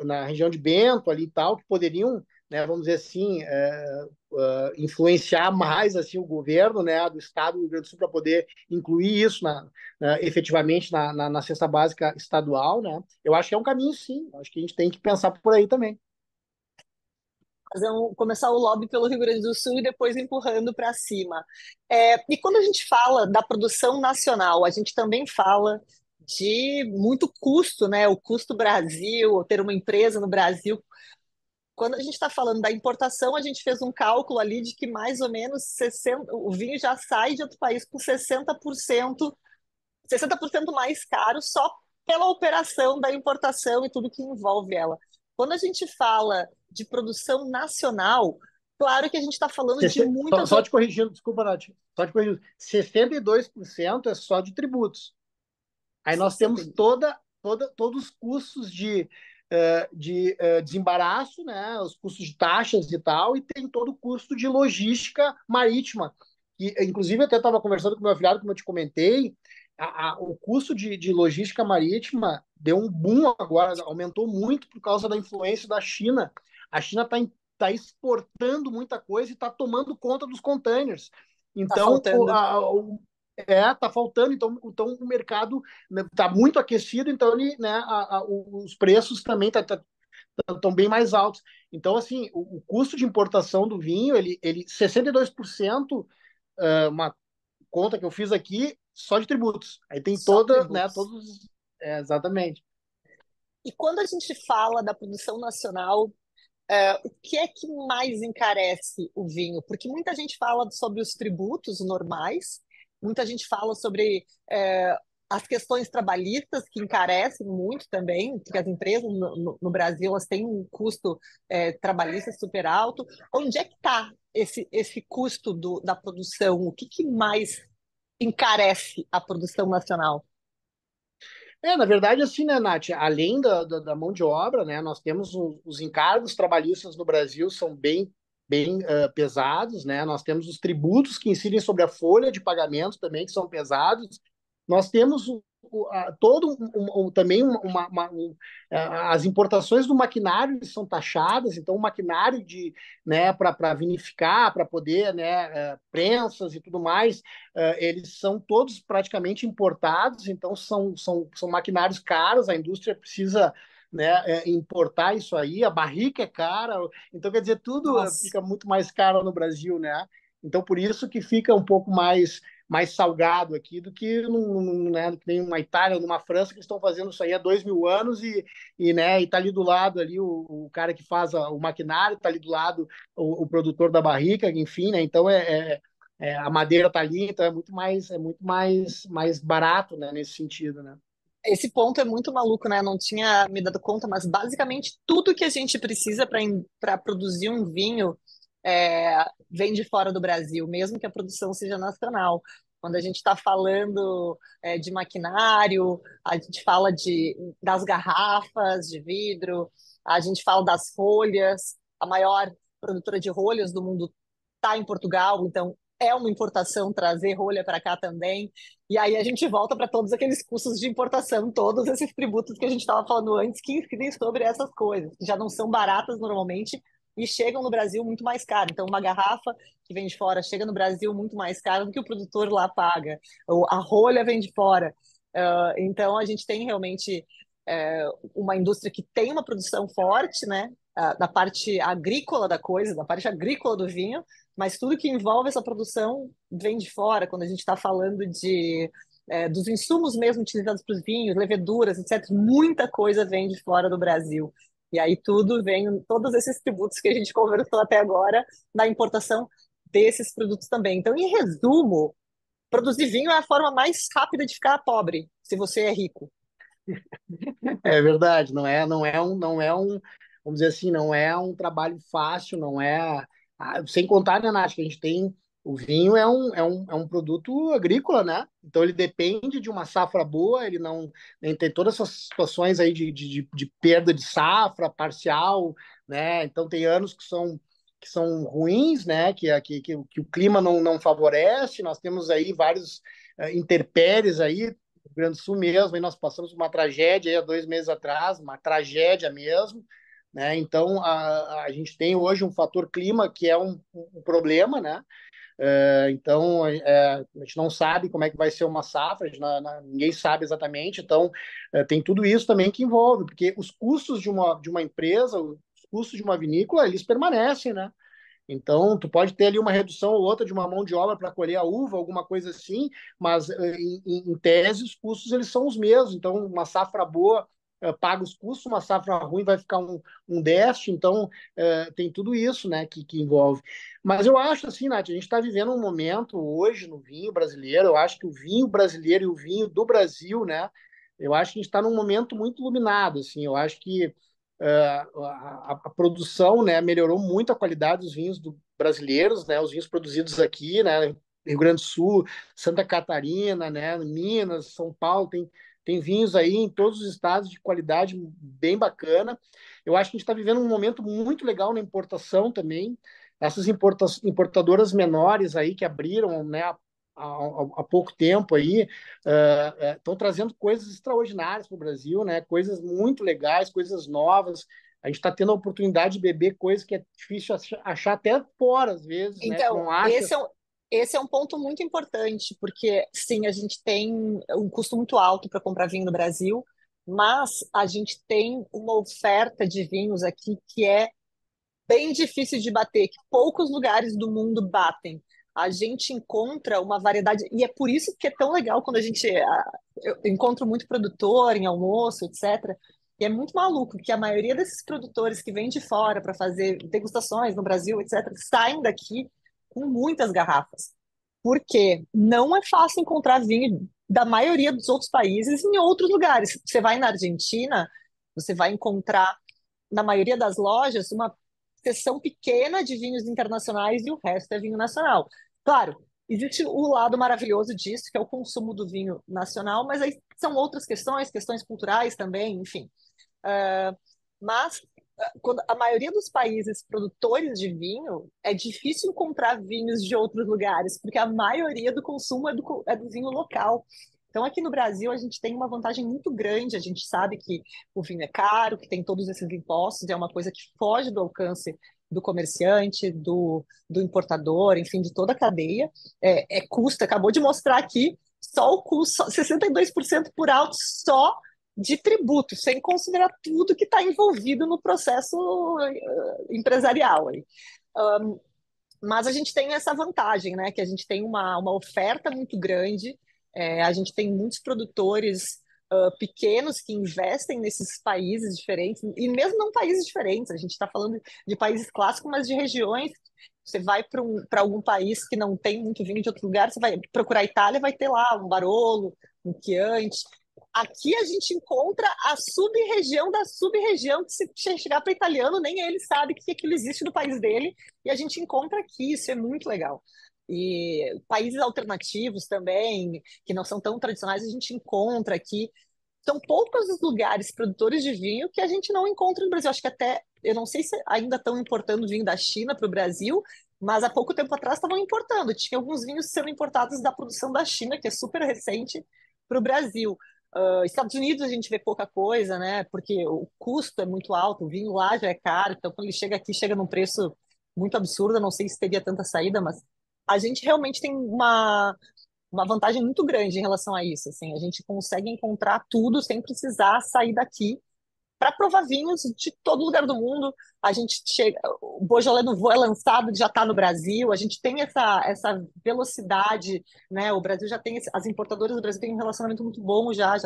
na região de Bento ali e tal, que poderiam, né, vamos dizer assim, influenciar mais assim o governo, né, do estado do Rio Grande do Sul para poder incluir isso efetivamente na cesta básica estadual, né? Eu acho que é um caminho, sim. Eu acho que a gente tem que pensar por aí também. Começar o lobby pelo Rio Grande do Sul e depois empurrando para cima. E quando a gente fala da produção nacional, a gente também fala de muito custo, né? O custo Brasil, ter uma empresa no Brasil. Quando a gente está falando da importação, a gente fez um cálculo ali de que mais ou menos 60, o vinho já sai de outro país por 60% mais caro só pela operação da importação e tudo que envolve ela. Quando a gente fala de produção nacional, claro que a gente está falando de muitas Só outras. te corrigindo, desculpa, Nath. Só te corrigindo. 62% é só de tributos. Aí nós temos todos os custos de desembaraço, né? Os custos de taxas e tal, e tem todo o custo de logística marítima. E, inclusive, eu até estava conversando com meu afilhado, como eu te comentei, o custo de logística marítima deu um boom agora, aumentou muito por causa da influência da China. A China está exportando muita coisa e está tomando conta dos containers. Tá Então, faltando. tá faltando, então o mercado está muito aquecido, então ele, né, os preços também estão bem mais altos. Então, assim, o custo de importação do vinho, ele 62%, uma conta que eu fiz aqui, só de tributos. Aí tem Só toda, né, tributos. todos, exatamente. E quando a gente fala da produção nacional, o que é que mais encarece o vinho? Porque muita gente fala sobre os tributos normais, muita gente fala sobre as questões trabalhistas que encarecem muito também, porque as empresas no Brasil elas têm um custo trabalhista super alto. Onde é que está esse custo da produção? O que mais encarece a produção nacional? Na verdade, assim, né, Nath, além da mão de obra, né, nós temos os encargos trabalhistas no Brasil são bem pesados, né, nós temos os tributos que incidem sobre a folha de pagamento também, que são pesados, nós temos todo também as importações do maquinário são taxadas, então o maquinário né, para vinificar, para poder, né, prensas e tudo mais, eles são todos praticamente importados, então são maquinários caros, a indústria precisa, né, importar isso aí, a barrica é cara, então quer dizer, tudo Nossa. fica muito mais caro no Brasil, né? Então por isso que fica um pouco mais salgado aqui do que, né, que nem uma Itália, numa França, que estão fazendo isso aí há 2.000 anos né, e tá ali do lado ali o cara que faz o maquinário, tá ali do lado o produtor da barrica, enfim, né? Então a madeira tá ali, então é muito mais barato, né, nesse sentido, né? Esse ponto é muito maluco, né? Não tinha me dado conta, mas basicamente tudo que a gente precisa para produzir um vinho vem de fora do Brasil, mesmo que a produção seja nacional. Quando a gente está falando de maquinário, a gente fala das garrafas de vidro, a gente fala das rolhas. A maior produtora de rolhas do mundo está em Portugal, então é uma importação trazer rolha para cá também. E aí a gente volta para todos aqueles custos de importação, todos esses tributos que a gente estava falando antes, que incidem sobre essas coisas, que já não são baratas normalmente e chegam no Brasil muito mais caro. Então, uma garrafa que vem de fora chega no Brasil muito mais caro do que o produtor lá paga. Ou a rolha vem de fora. Então, a gente tem realmente uma indústria que tem uma produção forte, né? Da parte agrícola da coisa, da parte agrícola do vinho, mas tudo que envolve essa produção vem de fora, quando a gente está falando dos insumos mesmo utilizados para os vinhos, leveduras, etc. Muita coisa vem de fora do Brasil. E aí tudo vem, todos esses tributos que a gente conversou até agora, da importação, desses produtos também. Então, em resumo, produzir vinho é a forma mais rápida de ficar pobre, se você é rico. É verdade, não é um, vamos dizer assim, não é um trabalho fácil, não é, sem contar, né, Nath, que a gente tem, o vinho é um produto agrícola, né? Então ele depende de uma safra boa, ele não, tem todas essas situações aí de perda de safra parcial, né? Então tem anos que são ruins, né? Que o clima não favorece, nós temos aí vários intempéries aí, Rio Grande do Sul mesmo, e nós passamos uma tragédia aí há 2 meses atrás, uma tragédia mesmo, né? Então a gente tem hoje um fator clima que é um problema, né? Então a gente não sabe como é que vai ser uma safra, ninguém sabe exatamente. Então tem tudo isso também que envolve, porque os custos de uma empresa, os custos de uma vinícola, eles permanecem, né? Então, tu pode ter ali uma redução ou outra de uma mão de obra para colher a uva, alguma coisa assim, mas em tese os custos eles são os mesmos. Então, uma safra boa paga os custos, uma safra ruim vai ficar um déficit. Então, tem tudo isso, né, que envolve. Mas eu acho assim, Nath, a gente está vivendo um momento hoje no vinho brasileiro. Eu acho que o vinho brasileiro e o vinho do Brasil, né, eu acho que a gente está num momento muito iluminado. Assim, eu acho que a produção, né, melhorou muito a qualidade dos vinhos brasileiros, né, os vinhos produzidos aqui, né, Rio Grande do Sul, Santa Catarina, né, Minas, São Paulo, tem vinhos aí em todos os estados de qualidade bem bacana. Eu acho que a gente está vivendo um momento muito legal na importação também. Essas importadoras menores aí que abriram, né, há pouco tempo aí, estão trazendo coisas extraordinárias para o Brasil, né? Coisas muito legais, coisas novas. A gente está tendo a oportunidade de beber coisas que é difícil achar até fora, às vezes, né? Tu Então, não acha. esse é um ponto muito importante, porque sim, a gente tem um custo muito alto para comprar vinho no Brasil, mas a gente tem uma oferta de vinhos aqui que é bem difícil de bater, que poucos lugares do mundo batem. A gente encontra uma variedade, e é por isso que é tão legal quando a gente. Eu encontro muito produtor em almoço, etc. E é muito maluco que a maioria desses produtores que vêm de fora para fazer degustações no Brasil, etc., saem daqui com muitas garrafas. Porque não é fácil encontrar vinho da maioria dos outros países em outros lugares. Você vai na Argentina, você vai encontrar na maioria das lojas, uma seção pequena de vinhos internacionais e o resto é vinho nacional. Claro, existe o lado maravilhoso disso, que é o consumo do vinho nacional, mas aí são outras questões, questões culturais também, enfim. Mas quando a maioria dos países produtores de vinho, é difícil encontrar vinhos de outros lugares, porque a maioria do consumo é do vinho local. Então, aqui no Brasil, a gente tem uma vantagem muito grande. A gente sabe que o vinho é caro, que tem todos esses impostos, é uma coisa que foge do alcance do comerciante, do importador, enfim, de toda a cadeia. É custo, acabou de mostrar aqui, só o custo, 62% por alto só de tributo, sem considerar tudo que está envolvido no processo empresarial. Aí. Mas a gente tem essa vantagem, né? Que a gente tem uma oferta muito grande, a gente tem muitos produtores pequenos que investem nesses países diferentes, e mesmo não países diferentes, a gente está falando de países clássicos, mas de regiões. Você vai para algum país que não tem muito vinho de outro lugar, você vai procurar a Itália, vai ter lá um Barolo, um Chianti. Aqui a gente encontra a sub-região da sub-região, que se chegar para italiano, nem ele sabe que aquilo existe no país dele, e a gente encontra aqui, isso é muito legal. E países alternativos também, que não são tão tradicionais, a gente encontra aqui. São poucos os lugares produtores de vinho que a gente não encontra no Brasil. Acho que até, eu não sei se ainda estão importando vinho da China para o Brasil, mas há pouco tempo atrás estavam importando. Tinha alguns vinhos sendo importados da produção da China, que é super recente, para o Brasil. Estados Unidos a gente vê pouca coisa, né? Porque o custo é muito alto, o vinho lá já é caro, então quando ele chega aqui, chega num preço muito absurdo. Eu não sei se teria tanta saída, mas a gente realmente tem uma vantagem muito grande em relação a isso. Assim, a gente consegue encontrar tudo sem precisar sair daqui para provar vinhos de todo lugar do mundo. A gente chega, o Beaujolais Nouveau é lançado, já está no Brasil. A gente tem essa velocidade, né? O Brasil já tem as importadoras do Brasil têm um relacionamento muito bom, já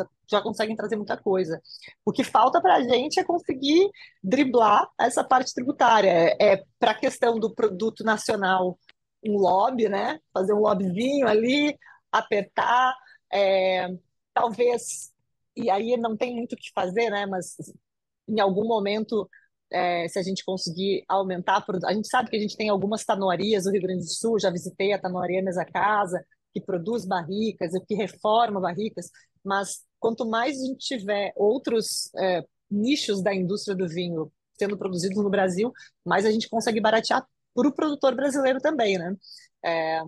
conseguem trazer muita coisa. O que falta para a gente é conseguir driblar essa parte tributária. Para a questão do produto nacional, um lobby, né? Fazer um lobbyzinho ali, apertar, é, talvez, e aí não tem muito o que fazer, né? Mas em algum momento, se a gente conseguir aumentar, a gente sabe que a gente tem algumas tanoarias no Rio Grande do Sul, já visitei a tanoaria Mesa Casa, que produz barricas, que reforma barricas, mas quanto mais a gente tiver outros nichos da indústria do vinho sendo produzidos no Brasil, mais a gente consegue baratear para o produtor brasileiro também, né? É,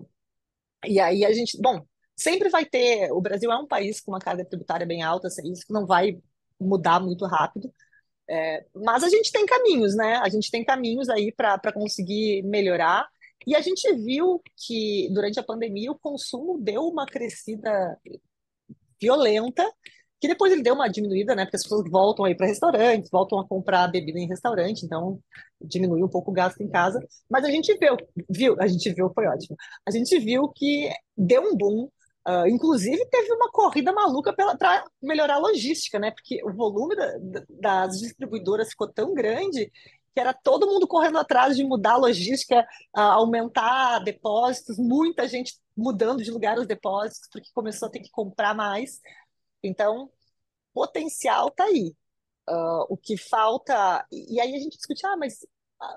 e aí a gente, bom, sempre vai ter, o Brasil é um país com uma carga tributária bem alta, assim, isso não vai mudar muito rápido, mas a gente tem caminhos, né? A gente tem caminhos aí para conseguir melhorar. E a gente viu que durante a pandemia o consumo deu uma crescida violenta, que depois ele deu uma diminuída, né? Porque as pessoas voltam aí para restaurantes, voltam a comprar bebida em restaurante, então diminui um pouco o gasto em casa. Mas a gente viu, foi ótimo. A gente viu que deu um boom. Inclusive, teve uma corrida maluca para melhorar a logística, né? Porque o volume das distribuidoras ficou tão grande que era todo mundo correndo atrás de mudar a logística, aumentar depósitos, muita gente mudando de lugar os depósitos, porque começou a ter que comprar mais. Então, potencial está aí. O que falta. E aí a gente discute, mas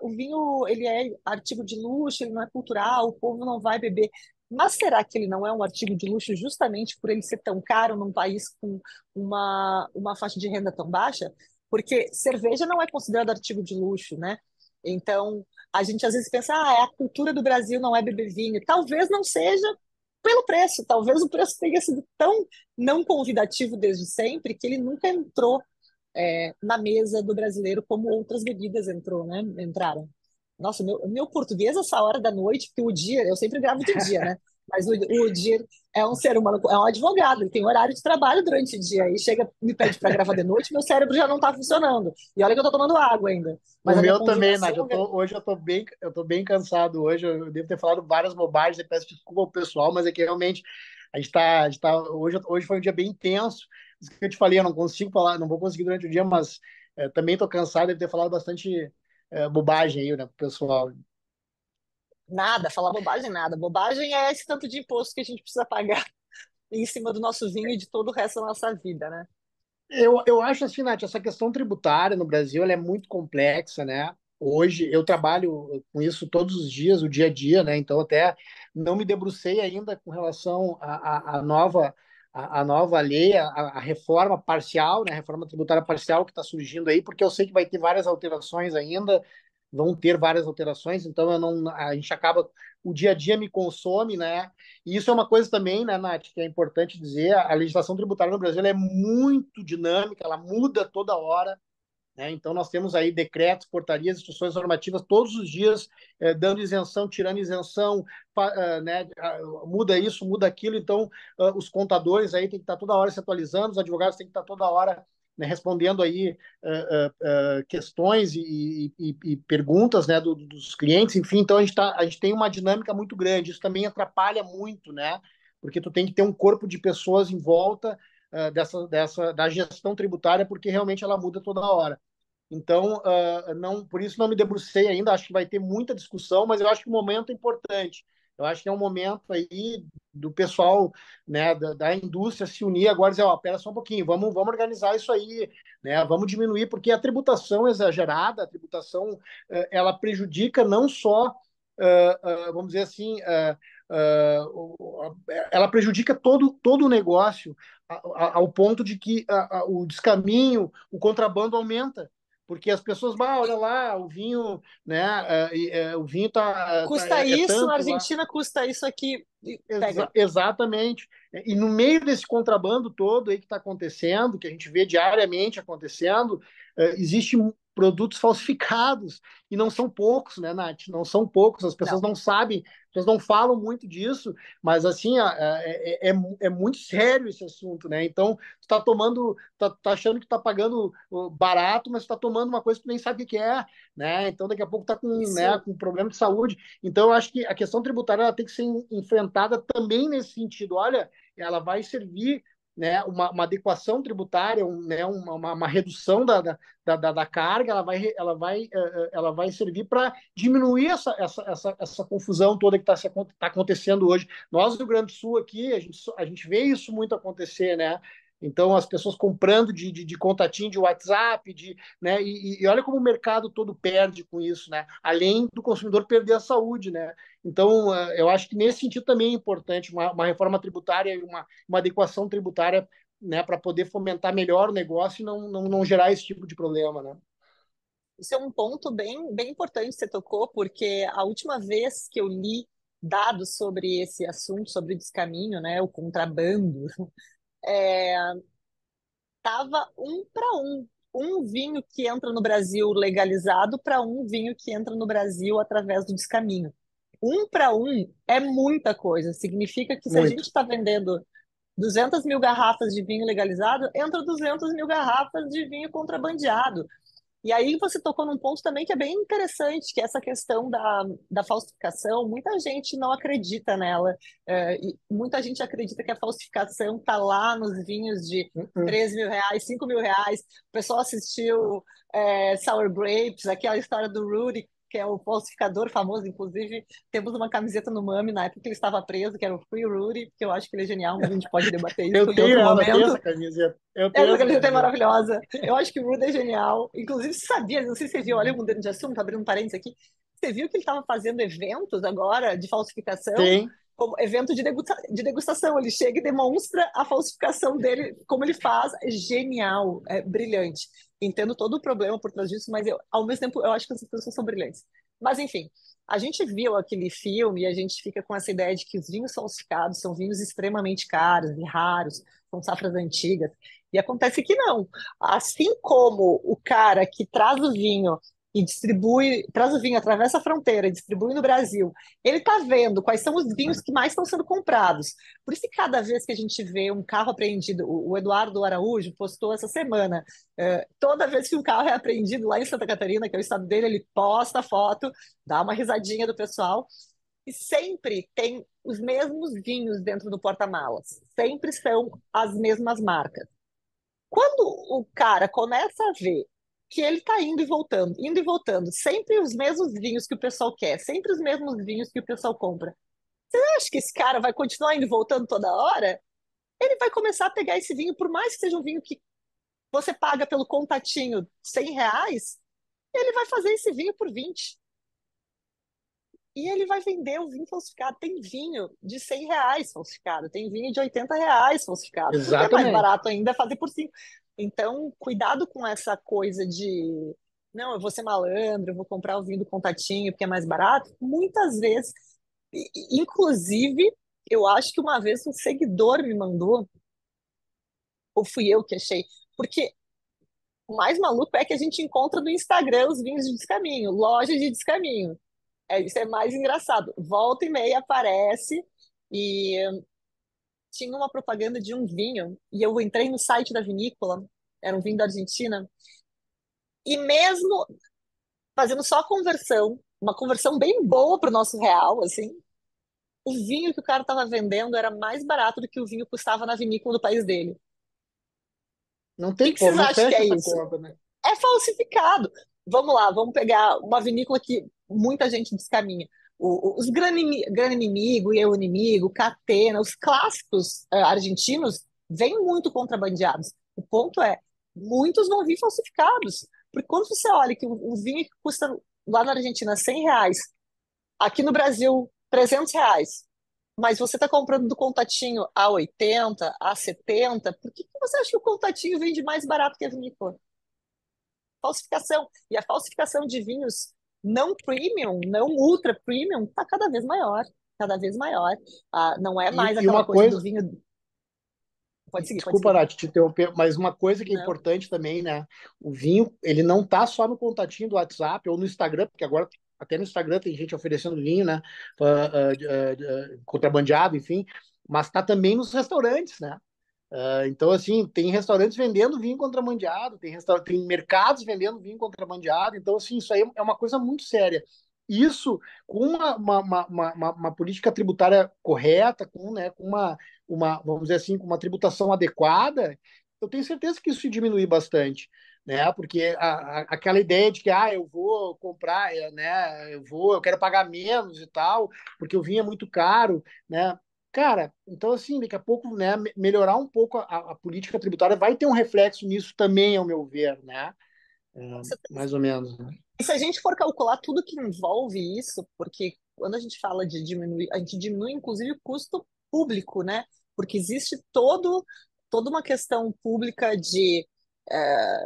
o vinho ele é artigo de luxo, ele não é cultural, o povo não vai beber. Mas será que ele não é um artigo de luxo justamente por ele ser tão caro num país com uma faixa de renda tão baixa? Porque cerveja não é considerado artigo de luxo, né? Então, a gente às vezes pensa, é a cultura do Brasil não é beber vinho. Talvez não seja pelo preço, talvez o preço tenha sido tão não convidativo desde sempre que ele nunca entrou na mesa do brasileiro como outras bebidas entraram. Nossa, meu português essa hora da noite, porque o dia, eu sempre gravo de dia, né? Mas o dia é um ser humano, é um advogado, ele tem horário de trabalho durante o dia, aí chega, me pede para gravar de noite, meu cérebro já não está funcionando. E olha que eu estou tomando água ainda. O Mas a minha meu também, Nath. conjugação. Hoje eu tô bem cansado hoje. Eu devo ter falado várias bobagens. Eu peço desculpa ao pessoal, mas é que realmente a gente tá hoje foi um dia bem intenso. Isso que eu te falei, eu não consigo falar, não vou conseguir durante o dia, mas também tô cansado. Devo ter falado bastante bobagem aí, né, pro pessoal. Nada, falar bobagem, nada. Bobagem é esse tanto de imposto que a gente precisa pagar em cima do nosso vinho e de todo o resto da nossa vida, né? Eu acho assim, Nath, essa questão tributária no Brasil ela é muito complexa, né? Hoje eu trabalho com isso todos os dias, o dia a dia, né? Então até não me debrucei ainda com relação à nova lei, à reforma parcial, né? A reforma tributária parcial que está surgindo aí, porque eu sei que vai ter várias alterações ainda, vão ter várias alterações, então eu não, a gente acaba, o dia a dia me consome, né? E isso é uma coisa também, né, Nath, que é importante dizer, a legislação tributária no Brasil ela é muito dinâmica, ela muda toda hora, né? Então nós temos aí decretos, portarias, instruções normativas todos os dias dando isenção, tirando isenção, né? Muda isso, muda aquilo, então os contadores aí têm que estar toda hora se atualizando, os advogados têm que estar toda hora, né, respondendo aí questões e perguntas, né, dos clientes, enfim, então a gente tem uma dinâmica muito grande, isso também atrapalha muito, né, porque tu tem que ter um corpo de pessoas em volta da gestão tributária, porque realmente ela muda toda hora. Então, não, por isso não me debrucei ainda, acho que vai ter muita discussão, mas eu acho que o momento é importante. Eu acho que é um momento aí do pessoal, né, da indústria se unir agora e dizer, ó, pera só um pouquinho, vamos organizar isso aí, né, vamos diminuir, porque a tributação exagerada, a tributação, ela prejudica não só, vamos dizer assim, ela prejudica todo o negócio, ao ponto de que o descaminho, o contrabando aumenta porque as pessoas, olha lá, o vinho, né? O vinho Custa é isso, na tanto lá. Argentina custa isso aqui. Pega. Exatamente. E no meio desse contrabando todo aí que está acontecendo, que a gente vê diariamente acontecendo, existem produtos falsificados. E não são poucos, né, Nath? Não são poucos. As pessoas Não. não sabem, as pessoas não falam muito disso, mas assim, é muito sério esse assunto, né? Então, tu tá tomando, tá achando que tá pagando barato, mas tu tá tomando uma coisa que tu nem sabe o que é, né? Então, daqui a pouco tá né, Isso, com problema de saúde. Então, eu acho que a questão tributária ela tem que ser enfrentada também nesse sentido. Olha, ela vai servir, né, uma adequação tributária, né, uma redução da carga, ela vai servir para diminuir essa confusão toda que tá acontecendo hoje. Nós, no Rio Grande do Sul, aqui, a gente vê isso muito acontecer, né? Então, as pessoas comprando de contatinho de WhatsApp, né? E olha como o mercado todo perde com isso, né? Além do consumidor perder a saúde, né? Então, eu acho que nesse sentido também é importante uma reforma tributária e uma adequação tributária, né, para poder fomentar melhor o negócio e não gerar esse tipo de problema, né? Isso é um ponto bem importante que você tocou, porque a última vez que eu li dados sobre esse assunto, sobre o descaminho, né, o contrabando, tava um para um. Um vinho que entra no Brasil legalizado para um vinho que entra no Brasil através do descaminho. Um para um é muita coisa. Significa que se a gente Muito. está vendendo 200 mil garrafas de vinho legalizado, entra 200 mil garrafas de vinho contrabandeado. E aí você tocou num ponto também que é bem interessante, que é essa questão da falsificação. Muita gente não acredita nela. E muita gente acredita que a falsificação está lá nos vinhos de Uhum. 3 mil reais, 5 mil reais. O pessoal assistiu Sour Grapes, aquela história do Rudy, que é o falsificador famoso. Inclusive, temos uma camiseta no Mami na época que ele estava preso, que era o Free Rudy, porque eu acho que ele é genial, mas a gente pode debater isso Eu em tenho outro ela, eu tenho momento. essa camiseta. Eu tenho Essa essa camiseta é camiseta. maravilhosa. Eu acho que o Rude é genial. Inclusive, você sabia, não sei se você viu, olha, mudando de assunto, abrindo um parênteses aqui. Você viu que ele estava fazendo eventos agora de falsificação, Tem. como evento de degustação. Ele chega e demonstra a falsificação dele, como ele faz. É genial, é brilhante. Entendo todo o problema por trás disso, mas ao mesmo tempo eu acho que essas pessoas são brilhantes. Mas enfim, a gente viu aquele filme e a gente fica com essa ideia de que os vinhos falsificados são vinhos extremamente caros e raros, são safras antigas. E acontece que não. Assim como o cara que traz o vinho e distribui, traz o vinho, atravessa a fronteira e distribui no Brasil, ele está vendo quais são os vinhos que mais estão sendo comprados. Por isso que cada vez que a gente vê um carro apreendido, o Eduardo Araújo postou essa semana, toda vez que um carro é apreendido lá em Santa Catarina, que é o estado dele, ele posta a foto, dá uma risadinha do pessoal, e sempre tem os mesmos vinhos dentro do porta-malas. Sempre são as mesmas marcas. Quando o cara começa a ver que ele está indo e voltando, sempre os mesmos vinhos que o pessoal quer, sempre os mesmos vinhos que o pessoal compra. Você acha que esse cara vai continuar indo e voltando toda hora? Ele vai começar a pegar esse vinho, por mais que seja um vinho que você paga pelo contatinho R$ 100, ele vai fazer esse vinho por 20. E ele vai vender o vinho falsificado. Tem vinho de R$ 100 falsificado, tem vinho de R$ 80 falsificado, porque é mais Exatamente. barato ainda fazer por 5. Então, cuidado com essa coisa de não, eu vou ser malandro, eu vou comprar o vinho do contatinho porque é mais barato. Muitas vezes, inclusive, eu acho que uma vez um seguidor me mandou, ou fui eu que achei, porque o mais maluco é que a gente encontra no Instagram os vinhos de descaminho, loja de descaminho. Isso é mais engraçado. Volta e meia aparece e tinha uma propaganda de um vinho e eu entrei no site da vinícola, era um vinho da Argentina, e mesmo fazendo só a conversão, uma conversão bem boa para o nosso real, assim, o vinho que o cara estava vendendo era mais barato do que o vinho custava na vinícola do país dele. O Não que tem que como, vocês não acham que fecha é essa isso? conta, né? É falsificado. Vamos lá, vamos pegar uma vinícola que muita gente descaminha. Os Grande Inimigo, Eu Inimigo, Catena, os clássicos argentinos vêm muito contrabandeados. O ponto é, muitos vão vir falsificados. Porque quando você olha que um vinho que custa lá na Argentina R$ 100, aqui no Brasil R$ 300, mas você está comprando do contatinho a 80, a 70, por que você acha que o contatinho vende mais barato que a vinícola? Falsificação. E a falsificação de vinhos não premium, não ultra premium, está cada vez maior. Cada vez maior. Não é mais E aquela uma coisa do coisa, vinho. Pode seguir, pode desculpa, seguir. Nath, te interromper, mas uma coisa que é Não. importante também, né? O vinho, ele não tá só no contatinho do WhatsApp ou no Instagram, porque agora até no Instagram tem gente oferecendo vinho, né? Contrabandeado, enfim, mas tá também nos restaurantes, né? Então, assim, tem restaurantes vendendo vinho contrabandeado, tem mercados vendendo vinho contrabandeado. Então, assim, isso aí é uma coisa muito séria. isso com uma política tributária correta, com vamos dizer assim, com uma tributação adequada, eu tenho certeza que isso diminui bastante, né? Porque aquela ideia de que eu vou comprar, né? Eu quero pagar menos e tal, porque o vinho é muito caro, né? Cara, então assim, daqui a pouco, né, melhorar um pouco a política tributária vai ter um reflexo nisso também, ao meu ver, né? É, mais ou menos, né? E se a gente for calcular tudo que envolve isso, porque quando a gente fala de diminuir, a gente diminui inclusive o custo público, né? Porque existe toda uma questão pública de eh,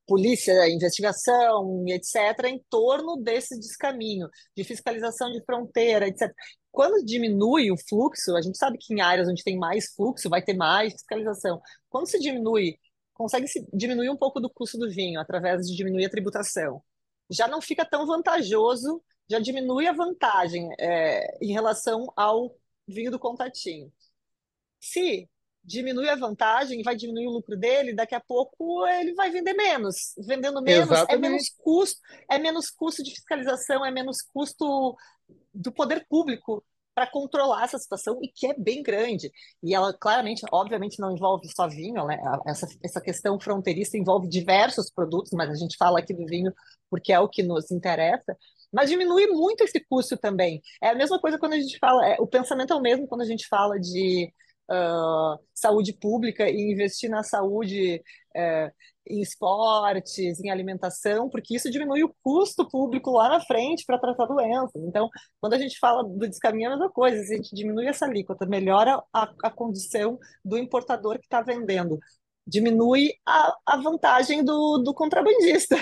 polícia, investigação e etc., em torno desse descaminho, de fiscalização de fronteira, etc. Quando diminui o fluxo, a gente sabe que em áreas onde tem mais fluxo vai ter mais fiscalização. Quando se diminui, consegue-se diminuir um pouco do custo do vinho através de diminuir a tributação. Já não fica tão vantajoso, já diminui a vantagem em relação ao vinho do contatinho. Se diminui a vantagem, vai diminuir o lucro dele, daqui a pouco ele vai vender menos. Vendendo menos Exatamente. é menos custo de fiscalização, é menos custo do poder público para controlar essa situação, e que é bem grande. E ela claramente, obviamente, não envolve só vinho, né? Essa questão fronteiriça envolve diversos produtos, mas a gente fala aqui do vinho porque é o que nos interessa. Mas diminui muito esse custo também. É a mesma coisa quando a gente fala, o pensamento é o mesmo quando a gente fala de saúde pública e investir na saúde, uh, em esportes, em alimentação, porque isso diminui o custo público lá na frente para tratar doenças. Então, quando a gente fala do descaminho, é a mesma coisa. Se a gente diminui essa alíquota, melhora a condição do importador que está vendendo, diminui a vantagem do contrabandista.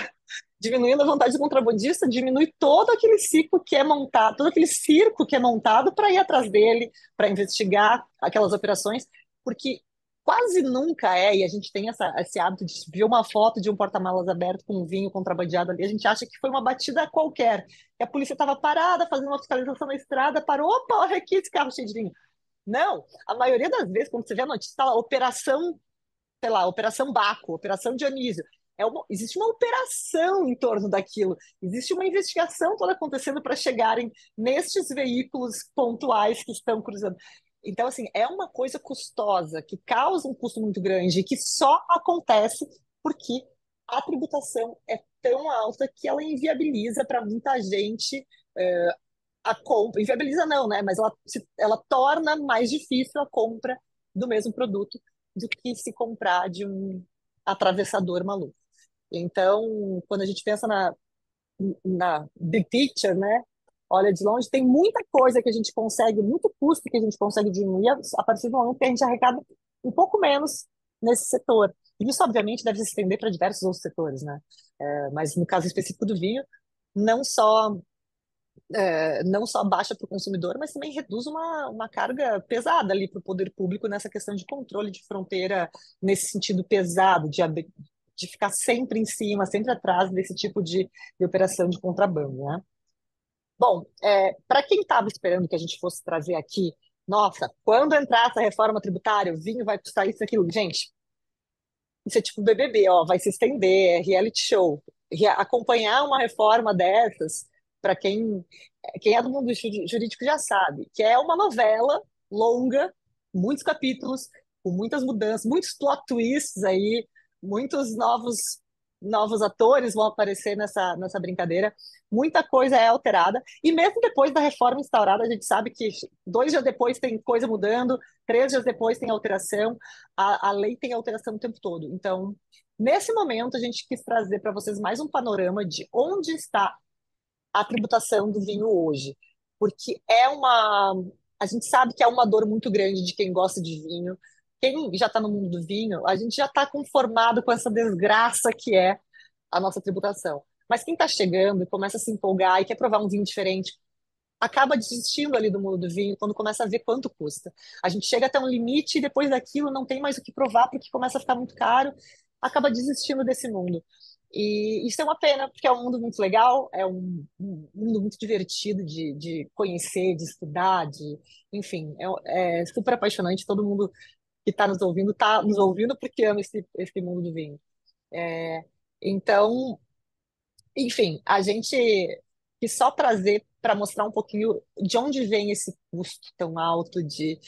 Diminuindo a vantagem do contrabandista, diminui todo aquele ciclo que é montado, todo aquele circo que é montado para ir atrás dele, para investigar aquelas operações, porque quase nunca e a gente tem esse hábito de ver uma foto de um porta-malas aberto com um vinho contrabandeado ali, a gente acha que foi uma batida qualquer, que a polícia estava parada, fazendo uma fiscalização na estrada, parou, opa, olha aqui esse carro cheio de vinho. Não, a maioria das vezes, quando você vê a notícia, está lá, operação, sei lá, Operação Baco, Operação Dionísio. Existe uma operação em torno daquilo, existe uma investigação toda acontecendo para chegarem nestes veículos pontuais que estão cruzando. Então, assim, é uma coisa custosa, que causa um custo muito grande e que só acontece porque a tributação é tão alta que ela inviabiliza para muita gente a compra. Inviabiliza não, né? Mas ela torna mais difícil a compra do mesmo produto do que se comprar de um atravessador maluco. Então, quando a gente pensa na big picture, né? Olha de longe, tem muita coisa que a gente consegue, muito custo que a gente consegue diminuir a partir do momento que a gente arrecada um pouco menos nesse setor. E isso, obviamente, deve se estender para diversos outros setores, né? Mas no caso específico do vinho, não só não só baixa para o consumidor, mas também reduz uma carga pesada ali para o poder público nessa questão de controle de fronteira, nesse sentido pesado, de ficar sempre em cima, sempre atrás desse tipo de operação de contrabando, né? Bom, para quem estava esperando que a gente fosse trazer aqui, nossa, quando entrar essa reforma tributária, o vinho vai custar isso, aquilo. Gente, isso é tipo BBB, ó, vai se estender, é reality show. Acompanhar uma reforma dessas, para quem é do mundo jurídico já sabe, que é uma novela longa, muitos capítulos, com muitas mudanças, muitos plot twists aí, muitos novos atores vão aparecer nessa brincadeira, muita coisa é alterada, e mesmo depois da reforma instaurada, a gente sabe que 2 dias depois tem coisa mudando, 3 dias depois tem alteração, a lei tem alteração o tempo todo. Então, nesse momento, a gente quis trazer para vocês mais um panorama de onde está a tributação do vinho hoje, porque a gente sabe que é uma dor muito grande de quem gosta de vinho. Quem já está no mundo do vinho, a gente já está conformado com essa desgraça que é a nossa tributação. Mas quem está chegando e começa a se empolgar e quer provar um vinho diferente, acaba desistindo ali do mundo do vinho quando começa a ver quanto custa. A gente chega até um limite e depois daquilo não tem mais o que provar porque começa a ficar muito caro, acaba desistindo desse mundo. E isso é uma pena, porque é um mundo muito legal, é um mundo muito divertido de conhecer, de estudar, enfim, é super apaixonante. Todo mundo que está nos ouvindo porque ama esse mundo do vinho. É, então, enfim, a gente que só trazer para mostrar um pouquinho de onde vem esse custo tão alto de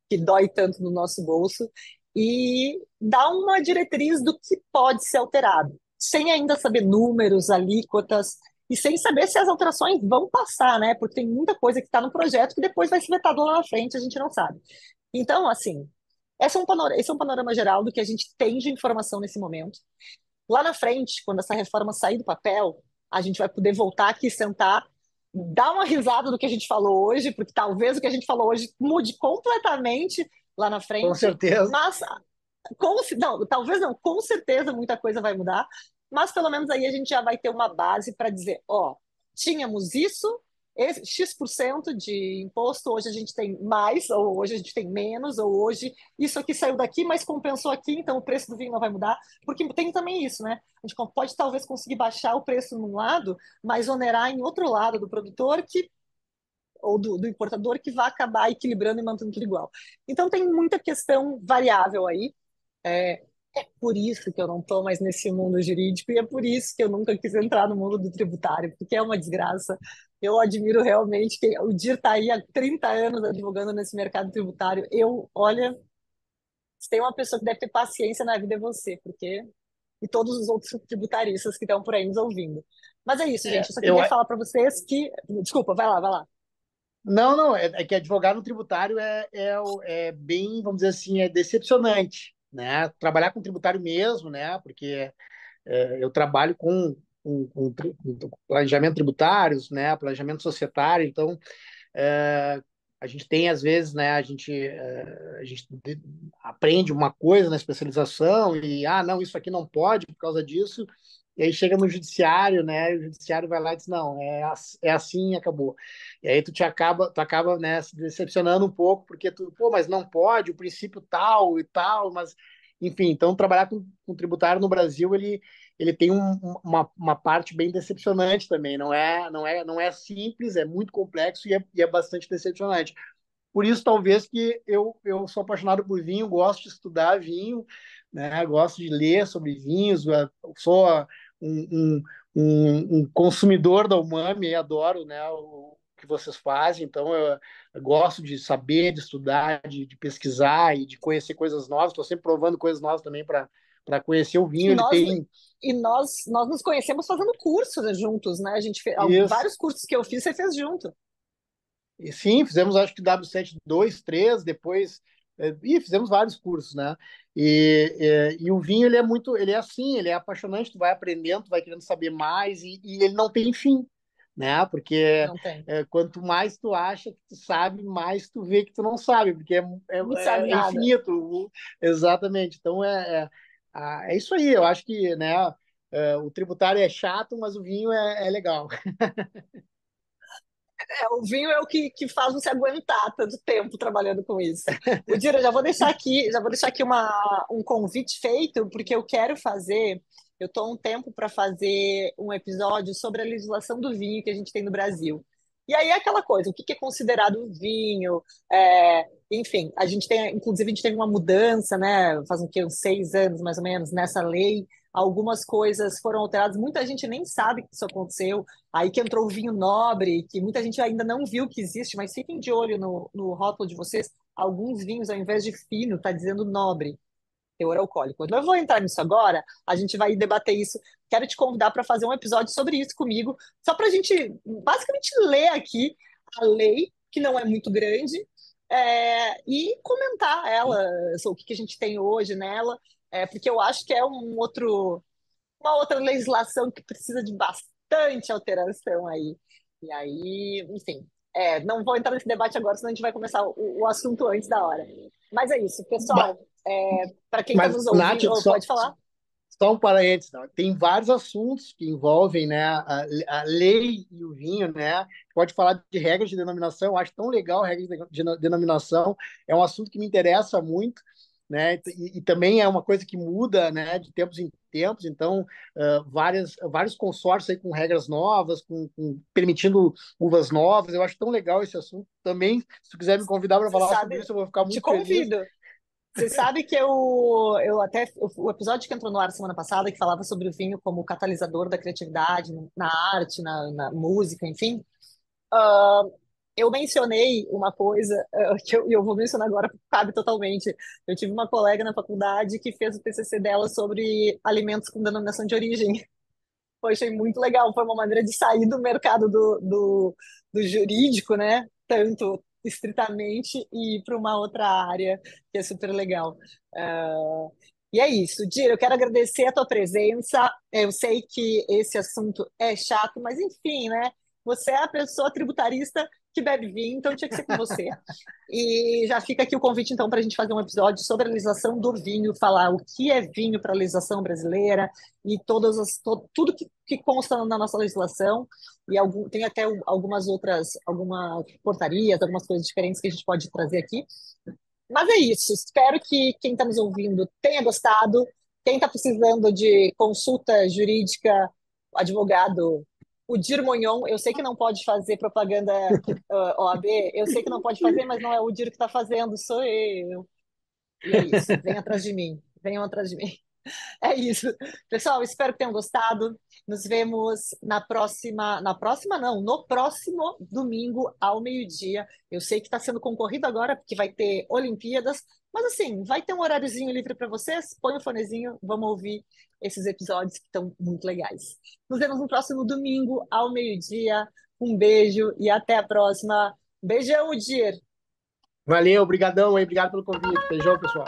que dói tanto no nosso bolso e dar uma diretriz do que pode ser alterado, sem ainda saber números, alíquotas e sem saber se as alterações vão passar, né? Porque tem muita coisa que está no projeto que depois vai ser vetado lá na frente, a gente não sabe. Então, assim, esse é um panorama geral do que a gente tem de informação nesse momento. Lá na frente, quando essa reforma sair do papel, a gente vai poder voltar aqui, sentar, dar uma risada do que a gente falou hoje, porque talvez o que a gente falou hoje mude completamente lá na Com frente, certeza. mas não, talvez não, com certeza muita coisa vai mudar, mas pelo menos aí a gente já vai ter uma base para dizer, ó, tínhamos isso, X% de imposto, hoje a gente tem mais, ou hoje a gente tem menos, ou hoje isso aqui saiu daqui, mas compensou aqui, então o preço do vinho não vai mudar, porque tem também isso, né? A gente pode talvez conseguir baixar o preço num lado, mas onerar em outro lado do produtor que ou do importador que vai acabar equilibrando e mantendo tudo igual. Então tem muita questão variável aí. É, é por isso que eu não estou mais nesse mundo jurídico e é por isso que eu nunca quis entrar no mundo do tributário, porque é uma desgraça. Eu admiro realmente que o Dir está aí há 30 anos advogando nesse mercado tributário. Olha, se tem uma pessoa que deve ter paciência na vida é você, porque e todos os outros tributaristas que estão por aí nos ouvindo. Mas é isso, gente. É, Eu só eu, queria falar para vocês que. Desculpa, vai lá, vai lá. não, não, é que advogar no tributário é bem, vamos dizer assim, é decepcionante, né? Trabalhar com tributário mesmo, né? Porque eu trabalho com planejamento tributários, né? Planejamento societário, então a gente tem às vezes, né? A gente aprende uma coisa na especialização e não, isso aqui não pode por causa disso. E aí chega no judiciário, né? E o judiciário vai lá e diz, não, é assim e acabou. E aí tu acaba, né, se decepcionando um pouco, porque pô, mas não pode, o princípio tal e tal, mas, enfim, então trabalhar com tributário no Brasil, ele tem uma parte bem decepcionante também, não é simples, é muito complexo e é bastante decepcionante. Por isso, talvez que eu sou apaixonado por vinho, gosto de estudar vinho, né? Gosto de ler sobre vinhos, sou um, um consumidor da Umami, adoro, né, o que vocês fazem, então eu gosto de saber, de estudar, de pesquisar e de conhecer coisas novas, estou sempre provando coisas novas também para conhecer o vinho, E ele nós, tem nós nos conhecemos fazendo cursos juntos, né? A gente fez isso. vários cursos que eu fiz, você fez junto. E sim, fizemos acho que W7 2 3 depois, fizemos vários cursos, né? E o vinho ele é assim, ele é apaixonante, tu vai aprendendo, tu vai querendo saber mais e ele não tem fim, né? Porque Não tem. quanto mais tu acha que tu sabe, mais tu vê que tu não sabe, porque Não sabe é nada. infinito, exatamente. Então é isso aí. Eu acho que, né? O tributário é chato, mas o vinho é legal. O vinho é o que faz você aguentar tanto tempo trabalhando com isso. O Dira, já vou deixar aqui um convite feito, porque eu quero fazer. Eu estou um tempo para fazer um episódio sobre a legislação do vinho que a gente tem no Brasil. E aí é aquela coisa, o que é considerado vinho? Enfim, inclusive a gente teve uma mudança, né? Faz um quê? Uns 6 anos mais ou menos nessa lei. Algumas coisas foram alteradas, muita gente nem sabe que isso aconteceu. Aí que entrou o vinho nobre, que muita gente ainda não viu que existe, mas fiquem de olho no rótulo de vocês. Alguns vinhos, ao invés de fino, está dizendo nobre, teor alcoólico. Eu não vou entrar nisso agora, a gente vai debater isso. Quero te convidar para fazer um episódio sobre isso comigo, só para a gente basicamente ler aqui a lei, que não é muito grande, e comentar ela, o que a gente tem hoje nela, porque eu acho que é uma outra legislação que precisa de bastante alteração aí. E aí, enfim, não vou entrar nesse debate agora, senão a gente vai começar o assunto antes da hora. Mas é isso, Mas, pessoal. Para quem está mas nos Nath, ouvindo, pode falar? só um parênteses, tá? Tem vários assuntos que envolvem, né, a lei e o vinho, né? Pode falar de regras de denominação, eu acho tão legal a regra de denominação, é um assunto que me interessa muito, né? E também é uma coisa que muda, né, de tempos em tempos, então vários consórcios aí com regras novas, permitindo uvas novas, eu acho tão legal esse assunto. Também, se tu quiser me convidar para Você falar sobre sabe, isso, eu vou ficar te muito feliz. convido. Você sabe que o episódio que entrou no ar semana passada, que falava sobre o vinho como catalisador da criatividade na arte, na música, enfim, ah, eu mencionei uma coisa que eu vou mencionar agora porque cabe totalmente. Eu tive uma colega na faculdade que fez o TCC dela sobre alimentos com denominação de origem. Eu achei muito legal, foi uma maneira de sair do mercado do jurídico, né? Tanto estritamente, e ir para uma outra área que é super legal. Ah, e é isso, Dira, eu quero agradecer a tua presença. Eu sei que esse assunto é chato, mas enfim, né? Você é a pessoa tributarista que bebe vinho, então tinha que ser com você. E já fica aqui o convite, então, para a gente fazer um episódio sobre a legislação do vinho, falar o que é vinho para a legislação brasileira e tudo que consta na nossa legislação. E tem até algumas portarias, algumas coisas diferentes que a gente pode trazer aqui. Mas é isso. Espero que quem está nos ouvindo tenha gostado. Quem está precisando de consulta jurídica, advogado, o Dir Monhon, eu sei que não pode fazer propaganda OAB, eu sei que não pode fazer, mas não é o Dir que está fazendo, sou eu. E é isso. Venham atrás de mim. Venham atrás de mim. É isso. Pessoal, espero que tenham gostado. Nos vemos na próxima. Na próxima, não, no próximo domingo ao meio-dia. Eu sei que está sendo concorrido agora, porque vai ter Olimpíadas, mas assim, vai ter um horáriozinho livre para vocês. Põe o fonezinho, vamos ouvir esses episódios que estão muito legais. Nos vemos no próximo domingo ao meio-dia. Um beijo e até a próxima. Beijão, Dir! Valeu, obrigadão aí, obrigado pelo convite. Beijão, pessoal.